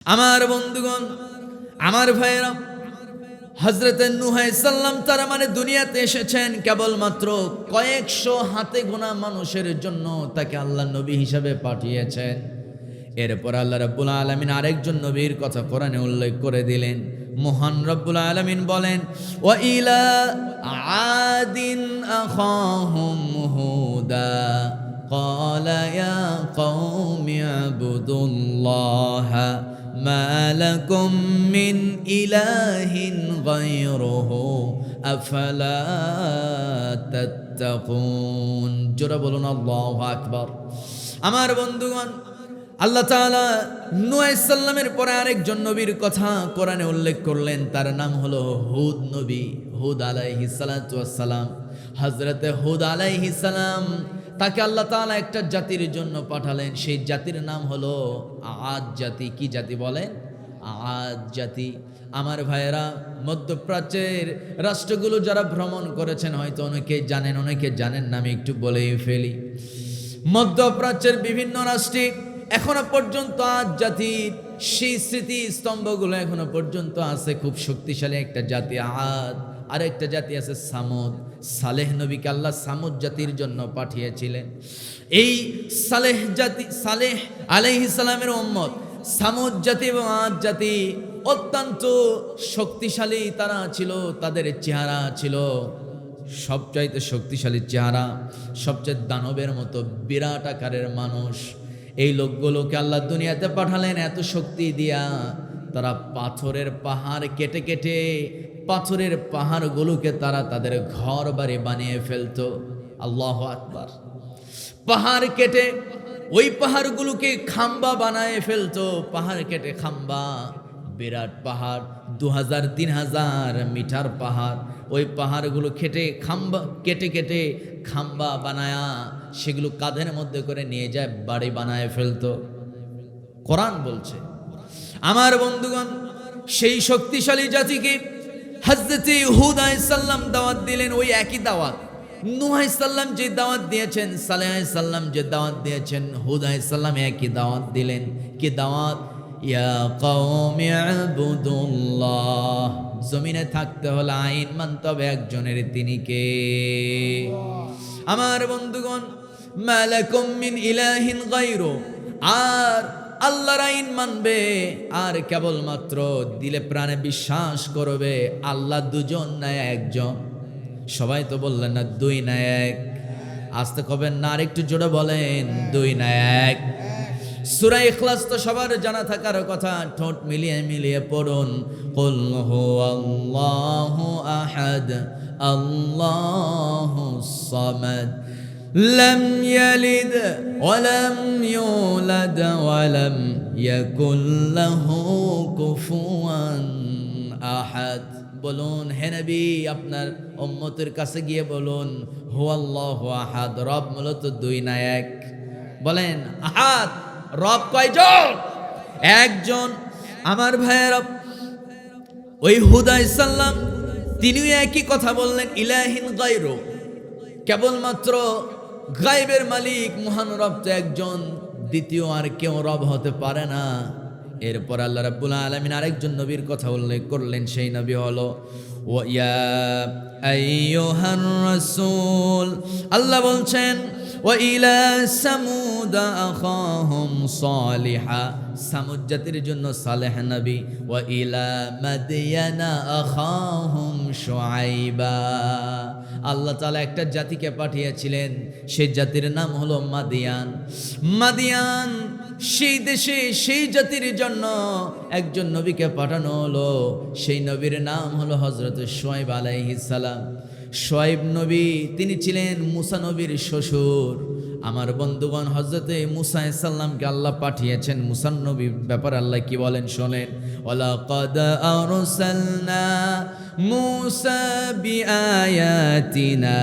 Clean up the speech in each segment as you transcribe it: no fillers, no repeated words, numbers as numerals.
আমার বন্ধুগণ, আমার ভাইয়েরা, হযরত নূহ আলাইহিস সালাম তারা দুনিয়াতে এসেছেন কেবলমাত্র কয়েকশো হাতে গোনা মানুষের জন্য তাকে আল্লাহ নবী হিসাবে পাঠিয়েছেন। এরপর আল্লাহ রাব্বুল আলামিন আরেকজন নবীর কথা কোরআনে উল্লেখ করে দিলেন। মহান রব্বুল আলামিন বলেন, ওয়া ইলা আদিন আখাহুম হুদা ক্বালা ইয়া কওমি ইবুদুল্লাহা মা লাকুম মিন ইলাহিন গায়রুহু আফালা তাত্তাকুন। জোরে বলুন আল্লাহু আকবার। আমার বন্ধুগণ, আল্লাহ তাআলা নূহ আলাইহিস সালামের পরে আরেকজন নবীর কথা কোরআনে উল্লেখ করলেন। তার নাম হলো হুদ নবী, হুদ আলাইহিস সালাতু ওয়াস সালাম। হযরতে হুদ আলাইহিস সালাম তাকে আল্লাহ তাআলা একটা জাতির জন্য পাঠালেন। সেই জাতির নাম হলো আদ জাতি। কি জাতি বলেন? আদ জাতি। আমার ভাইয়েরা, মধ্যপ্রাচ্যের রাষ্ট্রগুলো যারা ভ্রমণ করেছেন হয়তো অনেকে জানেন, অনেকে জানেন না, আমি একটু বলেই ফেলি। মধ্যপ্রাচ্যের বিভিন্ন রাষ্ট্রে এখনো পর্যন্ত আদ জাতির সেই স্মৃতি স্তম্ভগুলো এখনো পর্যন্ত আছে। খুব শক্তিশালী একটা জাতি আদ। আরেকটা জাতি আছে সামুদ। সালেহ নবীকে আল্লাহ সামুদ জাতির জন্য পাঠিয়েছিলেন। এই সালেহ জাতি, সালেহ আলাইহিস সালামের উম্মত সামুদ জাতি এবং আদ জাতি অত্যন্ত শক্তিশালী তারা ছিল। তাদের চেহারা ছিল সবচাইতে শক্তিশালী চেহারা, সবচেয়ে দানবের মতো বিরাট আকারের মানুষ। এই লোকগুলোকে আল্লাহ দুনিয়াতে পাঠালেন এত শক্তি দিয়া। তারা পাথরের পাহাড় কেটে কেটে পাথরের পাহাড়গুলোকে তারা তাদের ঘর বাড়ি বানিয়ে ফেলতো। আল্লাহু আকবার। পাহাড় কেটে ওই পাহাড়গুলোকে খাম্বা বানায় ফেলতো। পাহাড় কেটে খাম্বা, বিরাট পাহাড়, 2000-3000 মিটার পাহাড়। ওই পাহাড়গুলো কেটে কেটে খাম্বা বানায়া সেগুলো কাঁধের মধ্যে করে নিয়ে যায় বাড়ি বানায় ফেলতো। কোরআন বলছে। আমার বন্ধুগণ, সেই শক্তিশালী জাতিকে হযরত হুদ আলাইহিস সালাম দাওয়াত দিলেন। ওই একই দাওয়াত নূহ আলাইহিস সালাম যে দাওয়াত দিয়েছেন, সালেহ আলাইহিস সালাম যে দাওয়াত দিয়েছেন, হুদ আলাইহিস সালাম একই দাওয়াত দিলেন। কি দাওয়াত? ইয়া কওমি ইবুদুল্লাহ। জমিনে থাকতে হলে আইন মানতে হবে একজনের, তিনি কে? আমার বন্ধুগণ, মা লাকুম মিন ইলাহিন গায়রু। আর আল্লাহর আইন মানবে, আর কেবলমাত্র দিলে প্রাণে বিশ্বাস করবে আল্লাহ দুজন না একজন। সবাই তো বললেন না দুই না এক। আস্তে কবেন না, আর একটু জোরে বলেন দুই না এক। সূরা ইখলাস তো সবার জানা থাকার কথা, ঠোঁট মিলিয়ে মিলিয়ে পড়ুন। কুল হুয়াল্লাহু আহাদ আল্লাহুস সামাদ লাম ইয়ালিদ ওয়া লাম ইউলাদ ওয়া লাম ইয়াকুল লাহু কুফুয়ান আহাদ। বলুন হে নবী, আপনার উম্মতের কাছে গিয়ে বলুন হুয়াল্লাহু আহাদ, রব মূলত দুই না এক। বলেন আহাদ, রব কয়জন? একজন। আমার ভাইয়েরা, ওই হুদ আলাইহিস সালাম তিনিও একই কথা বললেন, ইলাহিন গায়রু, কেবলমাত্র গায়বের মালিক মহান রব তো একজন, দ্বিতীয় আর কেউ রব হতে পারে না। এরপর আল্লাহ রাব্বুল আলামিন আরেকজন নবীর কথা উল্লেখ করলেন। সেই নবী হলো ওয়া ইয়া আইয়ুহার রাসূল। আল্লাহ বলছেন ওয়া ইলা সামুদ আখাহুম সালিহা, সামুদ জাতির জন্য সালেহ নবী। ওয়া ইলা মাদয়ানা আখাহুম শুআইবা। আল্লাহ তাআলা একটা জাতিকে পাঠিয়েছিলেন, সেই জাতির নাম হলো মাদিয়ান। মাদিয়ান সেই দেশে সেই জাতির জন্য একজন নবীকে পাঠানো হলো। সেই নবীর নাম হলো হযরত শুআইব আলাইহিস সালাম। শুআইব নবী তিনি ছিলেন মুসা নবীর শ্বশুর। আমার বন্ধুগণ, হযরতে মুসা আলাইহিস সালামকে আল্লাহ পাঠিয়েছেন। মুসা নবীর ব্যাপারে আল্লাহ কি বলেন শোনেন। ওয়ালাকাদ আরসালনা মুসা বিআয়াতিনা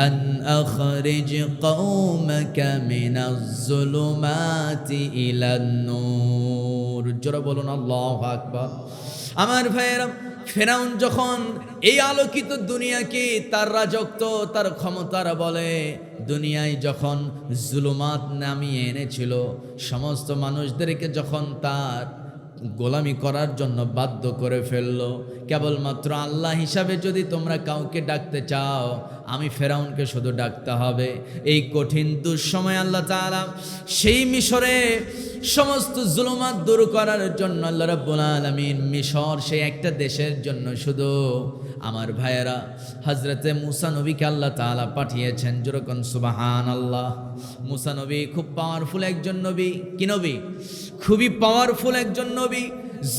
আন আখরিজ কওমাকা মিনাজ যুলুমাতি ইলান নূর। জোরে বলুন আল্লাহু আকবার। আমার ভাইয়েরা, ফেরাউন যখন এই আলোকিত দুনিয়াকে তার রাজত্ব, তার ক্ষমতার বলে দুনিয়ায় যখন জুলুমাত নামিয়ে এনেছিল, সমস্ত মানুষদেরকে যখন তার গোলামি করার জন্য বাধ্য করে ফেললো। কেবলমাত্র আল্লাহ হিসাবে যদি তোমরা কাউকে ডাকতে চাও, আমি ফেরাউনকে শুধু ডাকতে হবে। এই কঠিন দুঃসময় আল্লাহ তাআলা সেই মিশরে সমস্ত জুলুমাত দূর করার জন্য আল্লাহ রাব্বুল আলামিন মিশর সেই একটা দেশের জন্য শুধু আমার ভাইয়েরা হযরতে মুসা নবীকে আল্লাহ তাআলা পাঠিয়েছেন। যেরকম সুবহানাল্লাহ। মুসা নবী খুব পাওয়ারফুল একজন নবী। কি নবী? খুবই পাওয়ারফুল একজন নবী।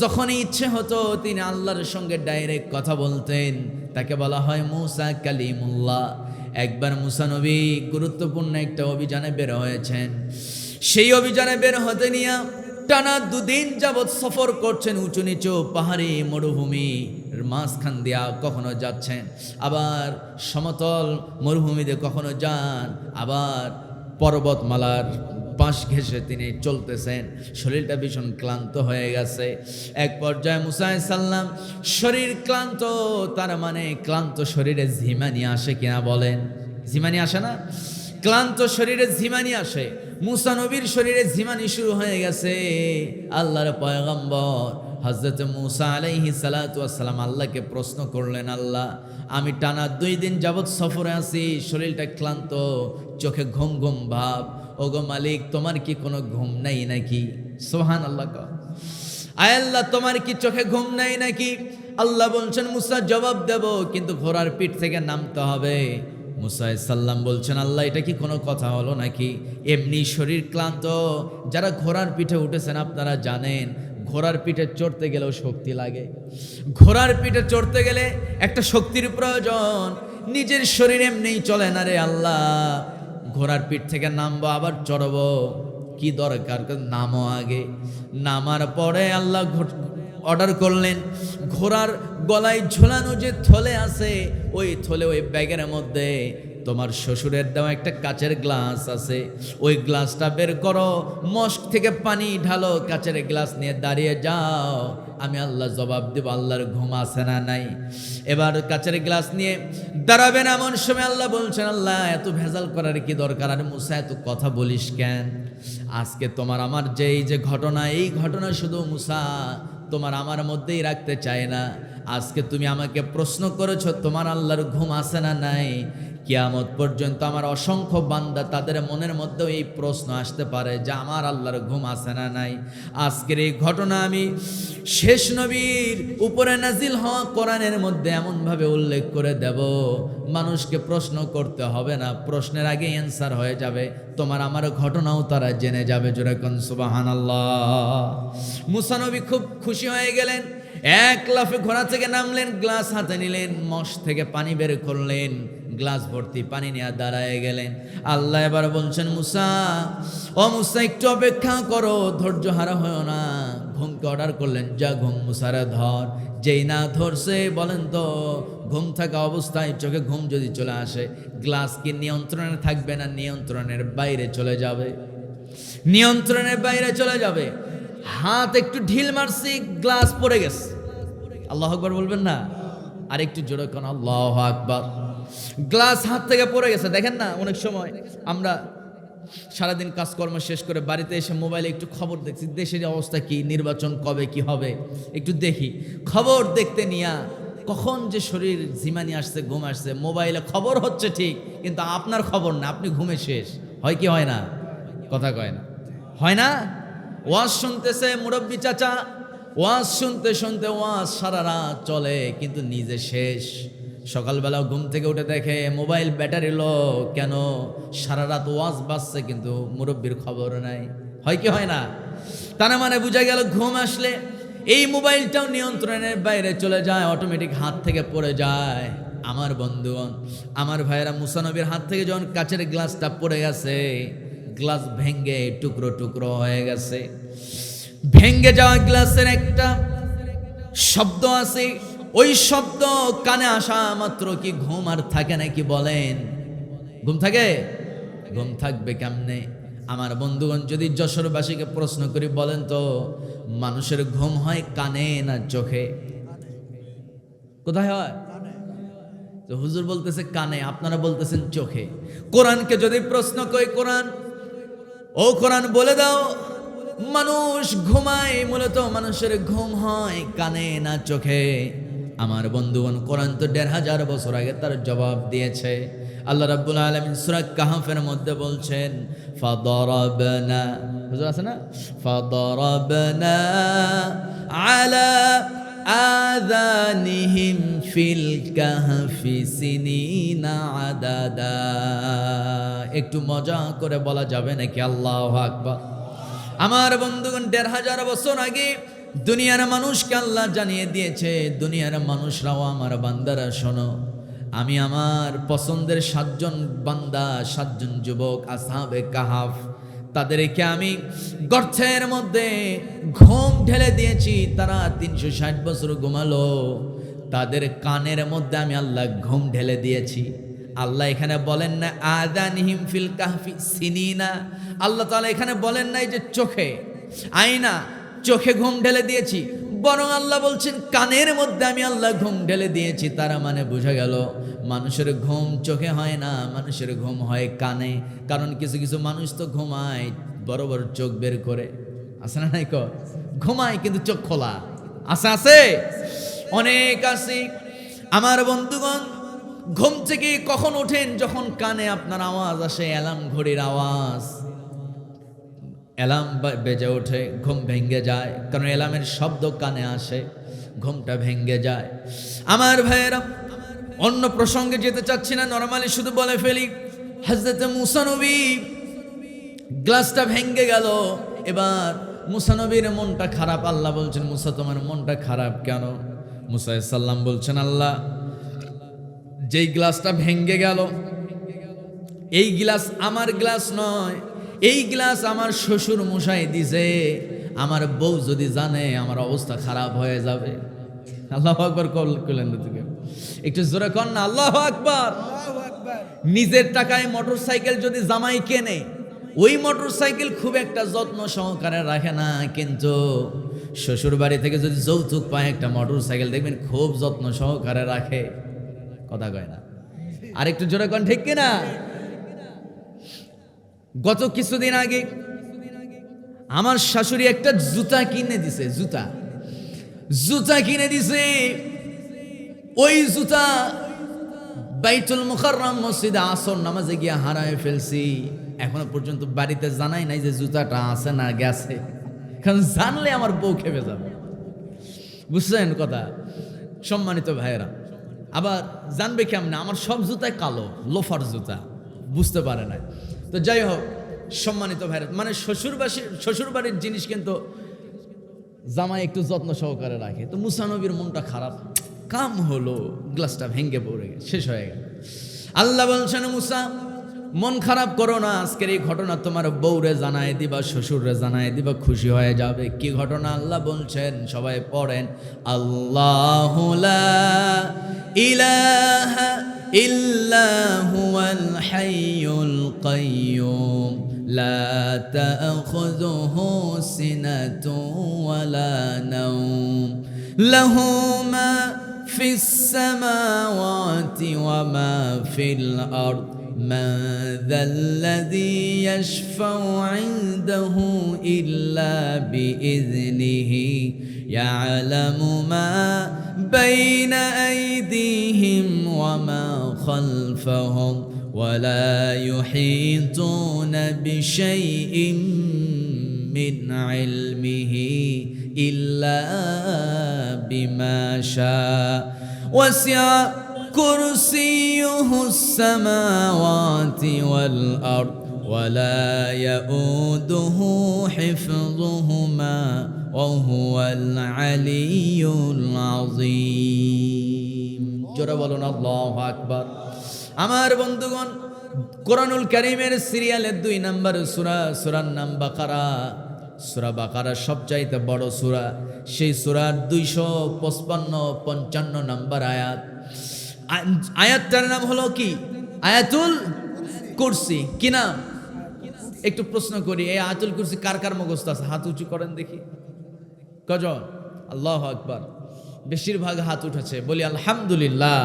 যখনই ইচ্ছে হতো তিনি আল্লাহর সঙ্গে ডাইরেক্ট কথা বলতেন। তাকে বলা হয় মুসা কালিমুল্লাহ। একবার মুসা নবী গুরুত্বপূর্ণ একটা অভিযানে বের হয়েছেন। সেই অভিযানে বের হতে নিয়ে টানা 2 দিন যাবৎ সফর করছেন। উঁচু নিচু পাহাড়ি মরুভূমি মাঝখান দিয়া কখনো যাচ্ছেন, আবার সমতল মরুভূমিতে কখনো যান, আবার পর্বতমালার পাশ ঘেঁষে তিনি চলতেছেন। শরীরটা ভীষণ ক্লান্ত হয়ে গেছে। এক পর্যায়ে মুসা আলাইহিস সালাম শরীর ক্লান্ত, তার মানে ক্লান্ত শরীরে ঝিমানি আসে কিনা বলেন? ঝিমানি আসে না? ক্লান্ত শরীরে ঝিমানি আসে। মুসা নবীর শরীরে ঝিমানি শুরু হয়ে গেছে। আল্লাহর পয়গম্বর হযরত মুসা আলাইহিস সালাতু ওয়াস সালাম আল্লাহকে প্রশ্ন করলেন, আল্লাহ আমি টানা 2 দিন যাবৎ সফরে আছি, শরীরটা ক্লান্ত, চোখে ঘুম ঘুম ভাব। ওগো মালিক, তোমার কি কোনো ঘুম নাই নাকি? সুবহানাল্লাহ। আয় আল্লাহ, তোমার কি চোখে ঘুম নাই নাকি? আল্লাহ বলছেন মুসা জবাব দেব, কিন্তু ঘোড়ার পিঠ থেকে নামতে হবে। মুসা আলাইহিস সালাম বলছেন, আল্লাহ এটা কি কোনো কথা হলো নাকি? এমনি শরীর ক্লান্ত। যারা ঘোড়ার পিঠে উঠেছেন আপনারা জানেন, ঘোড়ার পিঠে চড়তে গেলেও শক্তি লাগে। ঘোড়ার পিঠে চড়তে গেলে একটা শক্তির প্রয়োজন। নিজের শরীর এমনিই চলে না রে আল্লাহ। ঘোড়ার পিঠ থেকে নামবো আবার চড়বো, কি দরকার? নামো আগে। নামার পরে আল্লাহ অর্ডার করলেন, ঘোড়ার গলায় ঝোলানো যে থলে আছে, ওই থলে ওই ব্যাগের মধ্যে তোমার শ্বশুরের দেওয়া একটা কাচের গ্লাস আছে, ওই গ্লাসটা বের করো, মস্ক থেকে পানি ঢালো, কাচের গ্লাস নিয়ে দাঁড়িয়ে যাও, আমি আল্লাহ জবাব দেব আল্লাহর ঘুম আছে না নাই। এবার কাচের গ্লাস নিয়ে দাঁড়াবেন, এমন সময় আল্লাহ বলছেন, আল্লাহ এত ভেজাল করার কি দরকার? আর মুসা এত কথা বলিস কেন? আজকে তোমার আমার যে ঘটনা, এই ঘটনা শুধু মুসা তোমার আমার মধ্যেই রাখতে চায় না। আজকে তুমি আমাকে প্রশ্ন করেছো তোমার আল্লাহর ঘুম আছে না নাই। কিয়ামত পর্যন্ত আমার অসংখ্য বান্দা, তাদের মনের মধ্যেও এই প্রশ্ন আসতে পারে যে আমার আল্লাহর ঘুম আছে না নাই। আজকের এই ঘটনা আমি শেষ নবীর উপরে নাজিল হওয়া কোরআনের মধ্যে এমনভাবে উল্লেখ করে দেব, মানুষকে প্রশ্ন করতে হবে না, প্রশ্নের আগে অ্যান্সার হয়ে যাবে। তোমার আমার ঘটনাও তারা জেনে যাবে। জোরে কোন সুবহানাল্লাহ। মুসা নবী খুব খুশি হয়ে গেলেন। এক লাফে ঘোড়া থেকে নামলেন, গ্লাস হাতে নিলেন, মশ থেকে পানি বের করলেন, গ্লাস ভর্তি পানি নিয়ে দাঁড়ায় গেলেন। আল্লাহ এবার বলছেন, মুসা ও মুসা একটু অপেক্ষা করো, ধৈর্য হারা হয় না। ঘুমকে অর্ডার করলেন, যা ঘুম মুসারে ধর। যেই না ধরছে, বলেন তো ঘুম থাকা অবস্থায় চোখে ঘুম যদি চলে আসে, গ্লাস কি নিয়ন্ত্রণে থাকবে না নিয়ন্ত্রণের বাইরে চলে যাবে? নিয়ন্ত্রণের বাইরে চলে যাবে। হাত একটু ঢিল মারছি, গ্লাস পড়ে গেছে। আল্লাহু আকবার বলবেন না? আর একটু জোরে কোন আল্লাহু আকবার। গ্লাস হাত থেকে পড়ে গেছে। দেখেন না, অনেক সময় আমরা সারাদিন কাজকর্ম শেষ করে বাড়িতে এসে মোবাইলে একটু খবর দেখছি, দেশের অবস্থা কি, নির্বাচন কবে কি হবে একটু দেখি। খবর দেখতে নিয়া কখন যে শরীর ঝিমানি আসছে, ঘুম আসছে। মোবাইলে খবর হচ্ছে ঠিক, কিন্তু আপনার খবর না, আপনি ঘুমে শেষ। হয় কি হয় না? কথা কয় না, হয় না? ওয়াজ শুনতেছে মুরব্বী চাচা, ওয়াজ শুনতে শুনতে ওয়াজ সারা রাত চলে, কিন্তু নিজে শেষ। সকালবেলা ঘুম থেকে উঠে দেখে মোবাইল ব্যাটারি লো। কেন? সারা রাত ওয়াজ বাজছে, কিন্তু মুরব্বীর খবর নাই। হয় কি হয় না? তার মানে বোঝা গেল ঘুম আসলে এই মোবাইলটাও নিয়ন্ত্রণের বাইরে চলে যায়, অটোমেটিক হাত থেকে পড়ে যায়। আমার বন্ধুগণ, আমার ভাইয়েরা, মুসা নবীর হাত থেকে যখন কাচের গ্লাসটা পড়ে গেছে, গ্লাস ভেঙ্গে টুকরো টুকরো হয়ে গেছে। ভেঙ্গে যাওয়া গ্লাসের একটা শব্দ আছে, ওই শব্দ কানে আসা মাত্র কি ঘুম আর থাকে নাকি বলেন? ঘুম থাকে? ঘুম থাকবে কেমনে? আমার বন্ধুগণ, যদি যশোরবাসীকে প্রশ্ন করি, বলেন তো মানুষের ঘুম হয় কানে না চোখে? কোথায় হয়? তো হুজুর বলতেছে কানে, আপনারা বলতেছেন চোখে। কোরআনকে যদি প্রশ্ন করি, কোরআন, ও কোরআন বলে দাও মানুষ ঘুমায়, মূলত মানুষের ঘুম হয় কানে না চোখে। আমার বন্ধুগণ, কোরআন তো ১৫০০ বছর আগে তার জবাব দিয়েছে। আল্লাহ রাব্বুল আলামিন সূরা কাহফের মধ্যে বলছেন, ফাদরাবনা, বুঝা আছে না, ফাদরাবনা আলা আযানিহিম ফিল কাহফি সিনিনা আদাদা। একটু মজা করে বলা যাবে নাকি আল্লাহু আকবার? আমার বন্ধুগণ, ১৫০০ বছর আগে দুনিয়ার মানুষকে আল্লাহ জানিয়ে দিয়েছে, দুনিয়ার মানুষরাও আমার বান্দারা শোনো, আমি আমার পছন্দের ৭ জন বান্দা, ৭ জন যুবক আসহাবে কাহাফ, তাদেরকে আমি গর্তের মধ্যে ঘুম ঢেলে দিয়েছি। তারা ৩৬০ বছর ঘুমালো, তাদের কানের মধ্যে আমি আল্লাহ ঘুম ঢেলে দিয়েছি। আল্লাহ এখানে বলেন না আযানিহিম ফিল কাহফি সিনিনা, আল্লাহ তাআলা এখানে বলেন নাই যে চোখে আয়না, চোখে ঘুম ঢেলে দিয়েছি, বরং আল্লাহ বলছেন কানের মধ্যে আমি আল্লাহ ঘুম ঢেলে দিয়েছি। তারা মানে বোঝা গেল মানুষের ঘুম চোখে হয় না, মানুষের ঘুম হয় কানে। কারণ কিছু কিছু মানুষ তো ঘুমায় বড় বড় চোখ বের করে, আছে না নাই? ঘুমায় কিন্তু চোখ খোলা আছে, আছে অনেক আছে। আমার বন্ধুগণ, ঘুম থেকে কখন ওঠেন? যখন কানে আপনার আওয়াজ আসে, অ্যালার্ম ঘড়ির আওয়াজ, অ্যালার্ম বেজে ওঠে, ঘুম ভেঙে যায়। কারণ অ্যালার্মের শব্দ কানে আসে, ঘুমটা ভেঙে যায়। আমার ভাইয়েরা, অন্য প্রসঙ্গে যেতে চাচ্ছি না, নরমালি শুধু বলে ফেলি, হযরত মুসা নবী গ্লাসটা ভেঙে গেল। এবার মুসা নবীর মনটা খারাপ। আল্লাহ বলছেন, মুসা তোমার মনটা খারাপ কেন? মুসা আলাইহিস সালাম বলছেন, আল্লাহ যেই গ্লাসটা ভেঙে গেল, এই গ্লাস আমার গ্লাস নয়, এই গ্লাস আমার শ্বশুর মশাই দিছে। আমার বউ যদি জানে আমার অবস্থা খারাপ হয়ে যাবে। আল্লাহু আকবার করলেন না? তুমি একটু জোরে কর না, আল্লাহু আকবার। নিজের টাকায় মোটরসাইকেল যদি জামাই কেনে, ওই মোটরসাইকেল খুব একটা যত্ন সহকারে রাখে না, কিন্তু শ্বশুর বাড়ি থেকে যদি যৌতুক পায় একটা মোটরসাইকেল, দেখবেন খুব যত্ন সহকারে রাখে। কথা কয় না? আর একটু জোরে কন, ঠিক কিনা? গত কিছুদিন আগে আমার শাশুড়ি একটা জুতা কিনে দিছে, জুতা কিনে দিছে। ওই জুতা বাইতুল মুকাররম মসজিদে আসর নামাজে গিয়ে হারায় ফেলছি। এখনো পর্যন্ত বাড়িতে জানাই নাই যে জুতাটা আছে না গেছে, কারণ জানলে আমার বউ খেপে যাবে। বুঝছেন কথা? সম্মানিত ভাইয়েরা, আবার জানবে কেমনে? আমার সব জুতায় কালো, লোফার জুতা, বুঝতে পারে না। তো যাই হোক, সম্মানিত ভাইরা, মানে শ্বশুর বাড়ির জিনিস কিন্তু জামাই একটু যত্ন সহকারে রাখে। তো মুসা নবীর মনটা খারাপ, কাম হলো, গ্লাসটা ভেঙে পড়ে শেষ হয়ে গেল। আল্লাহ বলছেন, মুসা মন খারাপ করো না, আজকের এই ঘটনা তোমার বউরে জানায় দিবা, শ্বশুররে জানায় দিবা, খুশি হয়ে যাবে। কি ঘটনা? আল্লাহ বলছেন, সবাই পড়েন, আল্লাহু লা ইলাহা ইল্লা হুয়াল হাইয়ুল কাইয়্যুম লা তাখুযুহু সিনাতুন ওয়ালা নাওম লাহু মা ফিস সামাওয়াতি ওয়া মা ফিল আরদ من ذا الذي يشفع عنده إلا بإذنه يعلم ما بين أيديهم وما خلفهم ولا يحيطون بشيء من علمه إلا بما شاء وسع كرسيه السماوات والأرض ولا يؤوده حفظهما وهو العلي العظيم জোরে বলুন আল্লাহু আকবার। আমার বন্ধুগণ, কোরআনুল কারীমের সিরিয়ালের 2 নম্বর সূরার নাম বাকারা। সূরা বাকারা সবচাইতে বড় সূরা। সেই সূরার 255 নম্বর আয়াত। আয়াতটার নাম হলো কি? আয়াতুল কুরসি। কি নাম? একটু প্রশ্ন করি, এই আয়াতুল কুরসি কার কার মুখস্থ আছে? হাত উঁচু করেন দেখি। কজন? আল্লাহু আকবার। বেশিরভাগ হাত উঠেছে, বলি আলহামদুলিল্লাহ।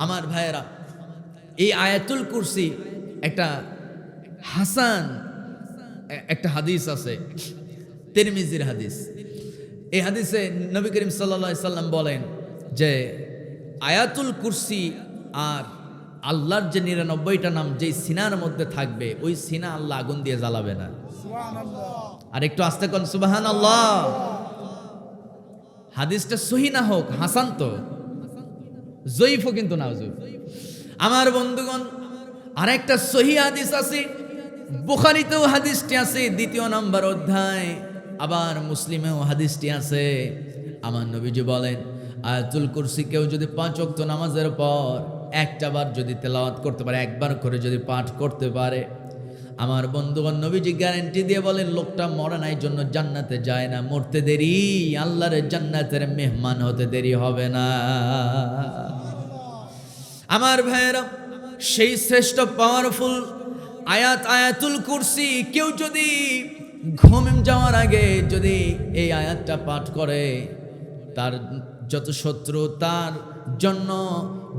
আমার ভাইয়েরা, এই আয়াতুল কুরসি একটা হাসান একটা হাদিস আছে, তিরমিজির হাদিস। এই হাদিসে নবী করিম সাল্লাল্লাহু আলাইহি সাল্লাম বলেন যে আয়াতুল কুরসি আর আল্লাহর যে 99টা নাম যেই সিনার মধ্যে থাকবে, ওই সিনা আল্লাহ আগুন দিয়ে জ্বালাবে না। আর একটু আস্তে কোন সুবহানাল্লাহ। হাদিসটা সহিহ না হোক, হাসান তো, জয়ীফও কিন্তু না হুজুর। আমার বন্ধুগণ, আরেকটা সহিহ হাদিস আছে, বুখারীতেও হাদিসটি আছে 2 নম্বর অধ্যায়, আবার মুসলিমেও হাদিসটি আছে। আমার নবীজি বলেন আয়াতুল কুরসি কেউ যদি 5 ওয়াক্ত নামাজের পর একটা বার যদি তেলাওয়াত করতে পারে, একবার করে যদি পাঠ করতে পারে, আমার বন্ধুগণ নবীজি গ্যারান্টি দিয়ে বলেন লোকটা মরে নাই জন্য জান্নাতে যায় না, মরতে দেরি আল্লাহর জান্নাতের মেহমান হতে দেরি হবে না। আমার ভাইয়েরা, সেই শ্রেষ্ঠ পাওয়ারফুল আয়াত আয়াতুল কুরসি কেউ যদি ঘুম যাওয়ার আগে যদি এই আয়াতটা পাঠ করে, তার যত শত্রু তার জন্য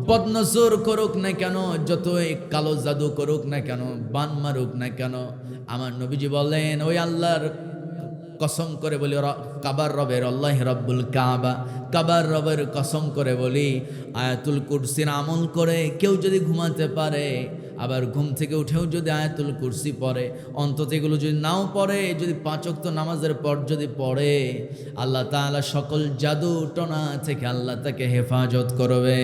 বদনজর করুক না কেন, যতই কালো জাদু করুক না কেন, বান মারুক না কেন, আমার নবীজি বলেন ওই আল্লাহর কসম করে বলি, কাবার রবের, আল্লাহ রব্বুল কাবা, কাবার রবের কসম করে বলি, আয়াতুল কুরসির আমল করে কেউ যদি ঘুমাতে পারে, আবার ঘুম থেকে উঠেও যদি আয়াতুল কুরসি পড়ে, অন্তত এগুলো যদি নাও পড়ে, যদি 5 ওয়াক্ত নামাজের পর যদি পড়ে, আল্লাহ তাআলা সকল জাদু টনা থেকে আল্লাহ তাকে হেফাজত করবে।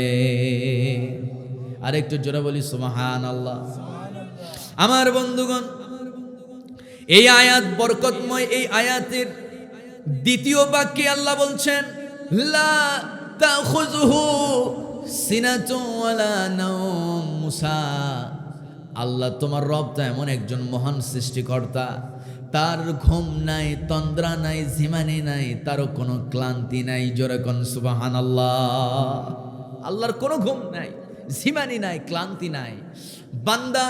আর একটু জোরে বলি সুবহানাল্লাহ। আমার বন্ধুগণ, এই আয়াত বরকতময়, এই আয়াতের 2য় বাক্যে আল্লাহ বলছেন লা তাখুযুহু সিনাতুন ওয়ালা নাওম। মুসা, আল্লাহ তোমার রব তো এমন একজন মহান সৃষ্টিকর্তা, তার ঘুম নাই, তন্দ্রা নাই, ঝিমানি নাই, তারও কোনো ক্লান্তি নাই। জোরে কোন সুবহানাল্লাহ। আল্লাহর কোনো ঘুম নাই, ঝিমানি নাই, ক্লান্তি নাই। বান্দা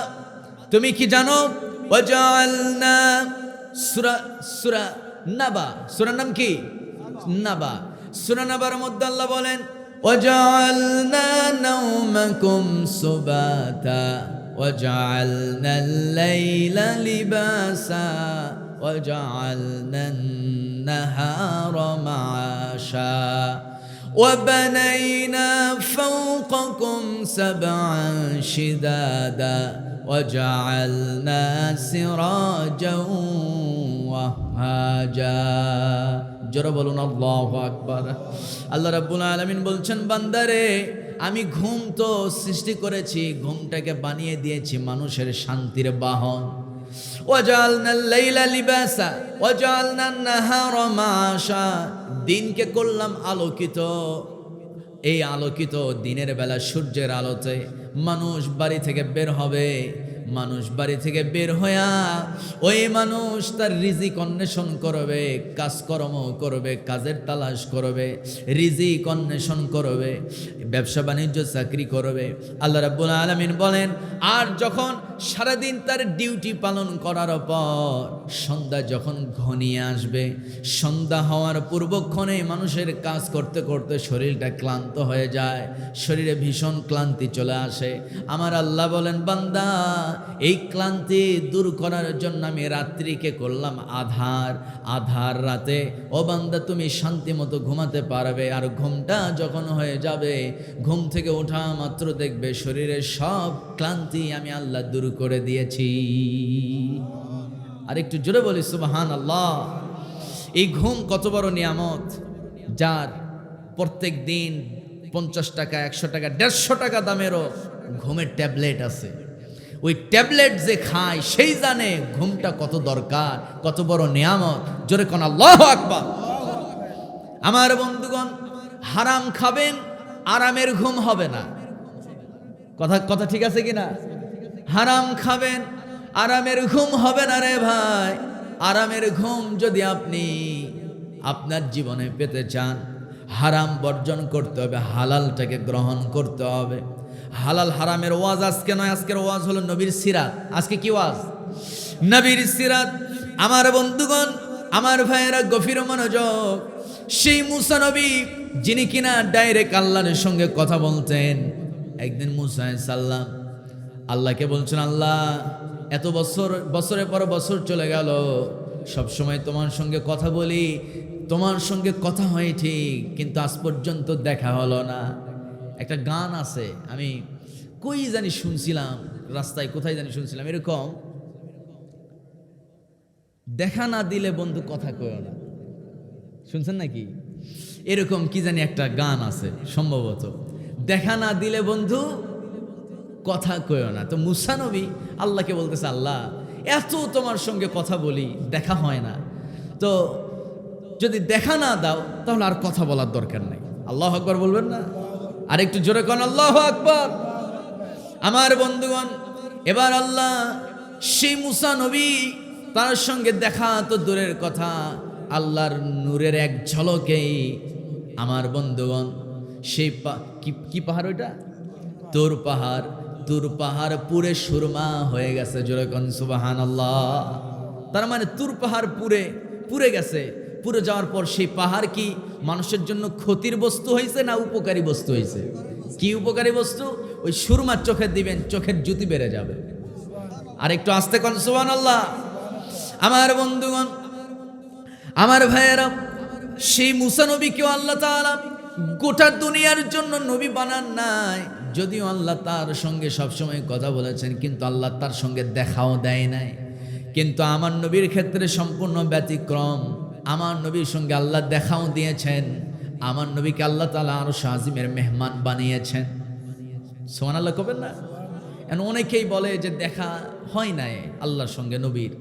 তুমি কি জানো, ওয়াজআলনা সূরা নাবা, সূরার নাম কি? নাবা। সূরা নাবার মধ্যে আল্লাহ বলেন ওয়াজআলনা নাওমাকুম সুবাতা وجعلنا الليل لباسا وجعلنا النهار معاشا وبنينا فوقكم 7 شدادا وجعلنا سراجا وهاجا। জোরে বলুন আল্লাহু আকবার। আল্লাহ রাব্বুল আলামিন বলছেন বান্দারে, আমি ঘুম তো সৃষ্টি করেছি, ঘুমটাকে বানিয়ে দিয়েছি মানুষের শান্তির বাহন। ওয়াজআলনাল লাইলা লিবাসা ওয়াজআলনান নাহারা মাআশা, দিনকে করলাম আলোকিত। এই আলোকিত দিনের বেলা সূর্যের আলোতে মানুষ বাড়ি থেকে বের হবে, মানুষ বাড়ি থেকে বের হইয়া ওই মানুষ তার রিজিক অন্বেষণ করবে, কাজকর্ম করবে, কাজের তালাশ করবে, রিজিক অন্বেষণ করবে, ব্যবসা বাণিজ্য চাকরি করবে। আল্লাহ রাব্বুল আলামিন বলেন, আর যখন সারাদিন তার ডিউটি পালন করার পর সন্ধ্যা যখন ঘনিয়ে আসবে, সন্ধ্যা হওয়ার পূর্বক্ষণে মানুষের কাজ করতে করতে শরীরটা ক্লান্ত হয়ে যায়, শরীরে ভীষণ ক্লান্তি চলে আসে। আমার আল্লাহ বলেন, বান্দা এই ক্লান্তি দূর করার জন্য আমি রাত্রিকে করলাম আধার। আধার রাতে ও বান্দা তুমি শান্তি মতো ঘুমাতে পারবে। আর ঘুমটা যখন হয়ে যাবে, ঘুম থেকে ওঠা মাত্র দেখবে শরীরের সব ক্লান্তি আমি আল্লাহ দূর করে দিয়েছি। আর একটু জোরে বলি সুবহানাল্লাহ। এই ঘুম কত বড় নিয়ামত, যার প্রত্যেক দিন 50 টাকা, 100 টাকা, 150 টাকা দামেরও ঘুমের ট্যাবলেট আছে। ওই ট্যাবলেট যে খায় সেই জানে ঘুমটা কত দরকার, কত বড় নিয়ামত। জোরে কোন আল্লাহু আকবার। আমার বন্ধুগণ, হারাম খাবেন, আরামের ঘুম হবে না। কথা ঠিক আছে কিনা? হারাম খাবেন, আরামের ঘুম হবে না রে ভাই। আরামের ঘুম যদি আপনি আপনার জীবনে পেতে চান, হারাম বর্জন করতে হবে, হালালটাকে গ্রহণ করতে হবে। হালাল হারামের ওয়াজ আজকে নয়, আজকের ওয়াজ হলো নবীর সিরাত। আজকে কি ওয়াজ? নবীর সিরাত। আমার বন্ধুগণ, আমার ভাইয়েরা গভীর মনোযোগ। সেই মুসা নবী যিনি কিনা ডাইরেক্ট আল্লাহর সঙ্গে কথা বলতেন, একদিন মুসা আলাইহিস সালাম আল্লাহকে বলছেন, আল্লাহ এত বছর, বছরের পর বছর চলে গেল, সব সময় তোমার সঙ্গে কথা বলি, তোমার সঙ্গে কথা হয় ঠিক, কিন্তু আজ পর্যন্ত দেখা হলো না। একটা গান আছে, আমি কই জানি শুনছিলাম, রাস্তায় কোথায় জানি শুনছিলাম এরকম, দেখা না দিলে বন্ধু কথা কয়ো না। শুনছেন নাকি? এরকম কি জানি একটা গান আছে সম্ভবত, দেখা না দিলে বন্ধু কথা কয়ো না। তো মুসা নবী আল্লাহকে বলতেছে, আল্লাহ এত তোমার সঙ্গে কথা বলি, দেখা হয় না, তো যদি দেখা না দাও তাহলে আর কথা বলার দরকার নাই। আল্লাহু আকবার বলবেন না? আর একটু জোরে কোন আল্লাহু আকবার। আমার বন্ধুগণ, এবার আল্লাহ সেই মুসা নবী, তার সঙ্গে দেখা তো দূরের কথা, আল্লাহর নূরের এক ঝলকেই আমার বন্ধুগণ সেই কি পাহাড় ওইটা? তুর পাহাড়। তুর পাহাড় পুরে সুরমা হয়ে গেছে। জোরে কোন সুবহানাল্লাহ। তার মানে তুর পাহাড় পুরে গেছে। পুরে যাওয়ার পর সেই পাহাড় কি মানুষের জন্য ক্ষতির বস্তু হয়েছে না উপকারী বস্তু হয়েছে? কি উপকারী বস্তু? ওই সুরমা চোখে দিবেন, চোখের জ্যোতি বেড়ে যাবে। আর একটু আস্তে কোন সুবহানাল্লাহ। আমার বন্ধুগণ, আমার ভাইয়েরা, সেই মুসা নবীকেও আল্লাহ তাআলা গোটা দুনিয়ার জন্য নবী বানান নাই। যদিও আল্লাহ তার সঙ্গে সবসময় কথা বলেছেন, কিন্তু আল্লাহ তার সঙ্গে দেখাও দেয় নাই। কিন্তু আমার নবীর ক্ষেত্রে সম্পূর্ণ ব্যতিক্রম। আমার নবীর সঙ্গে আল্লাহ দেখাও দিয়েছেন। আমার নবীকে আল্লাহ তাআলা আরশ আজিমের মেহমান বানিয়েছেন। সুবহানাল্লাহ কবেন না? অনেকেই বলে যে দেখা হয় নাই আল্লাহর সঙ্গে নবীর,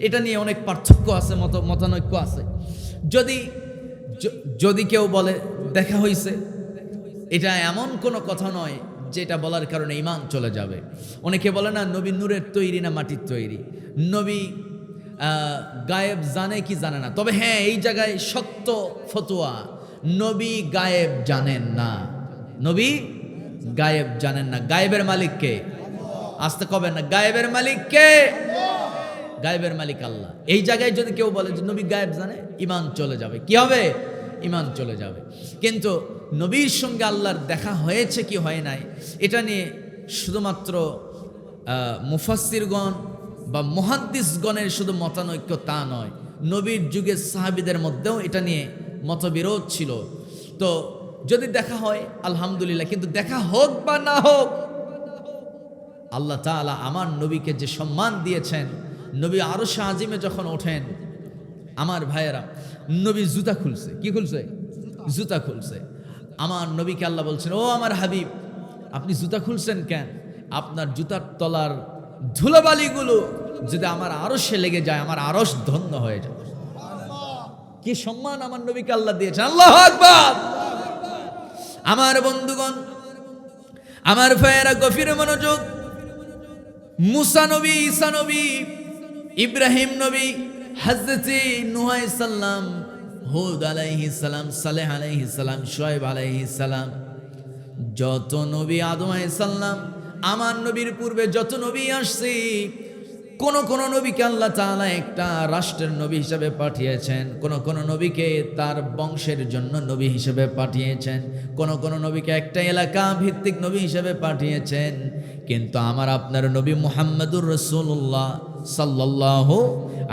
এটা নিয়ে অনেক পার্থক্য আছে, মতানৈক্য আছে। যদি কেউ বলে দেখা হয়েছে, এটা এমন কোনো কথা নয় যেটা বলার কারণে ঈমান চলে যাবে। অনেকে বলে না নবী নূরের তৈরি না মাটির তৈরি, নবী গায়েব জানে কি জানে না। তবে হ্যাঁ, এই জায়গায় সত্য ফতোয়া, নবী গায়েব জানেন না। নবী গায়েব জানেন না। গায়েবের মালিক কে? আসতে কবেন না, গায়েবের মালিক কে? গায়েবের মালিক আল্লাহ। এই জায়গায় যদি কেউ বলে যে নবী গায়েব জানে, ঈমান চলে যাবে। কি হবে? ঈমান চলে যাবে। কিন্তু নবীর সঙ্গে আল্লাহর দেখা হয়েছে কি হয় নাই, এটা নিয়ে শুধুমাত্র মুফাসসিরগণ বা মুহাদ্দিসগণের শুধু মতানৈক্য তা নয়, নবীর যুগের সাহাবীদের মধ্যেও এটা নিয়ে মতবিরোধ ছিল। তো যদি দেখা হয় আলহামদুলিল্লাহ, কিন্তু দেখা হোক বা না হোক, আল্লাহ তাআলা আমার নবীকে যে সম্মান দিয়েছেন, নবী আরশ আজিমে যখন ওঠেন, আমার ভাইয়েরা, নবী জুতা খুলছে। কি খুলছে? জুতা খুলছে। আমার নবীকে আল্লাহ বলছেন, ও আমার হাবিব, আপনি জুতা খুলছেন কেন? আপনার জুতার তলার ধুলাবালিগুলো যদি আমার আরশে লেগে যায়, আমার আরশ ধন্য হয়ে যাবে। কি সম্মান আমার নবীকে আল্লাহ দিয়েছেন। আল্লাহু আকবার। আমার বন্ধুগণ, আমার ভাইয়েরা, গভীর মনোযোগ। মুসা নবী, ঈসা নবী, ইব্রাহিম নবী, হযরত নূহ আলাইহিস সালাম, হুদ আলাইহিস সালাম, সালেহ আলাইহিস সালাম, শুআয়ব আলাইহিস সালাম, যত নবী, আদম আলাইহিস সালাম, আমার নবীর পূর্বে যত নবী আসছে, কোন নবীকে আল্লাহ তাআলা একটা রাষ্ট্রের নবী হিসেবে পাঠিয়েছেন, কোন নবীকে তার বংশের জন্য নবী হিসেবে পাঠিয়েছেন, কোন নবীকে একটা এলাকা ভিত্তিক নবী হিসেবে পাঠিয়েছেন। কিন্তু আমার আপনার নবী মুহাম্মদুর রাসূলুল্লাহ সাল্লাল্লাহু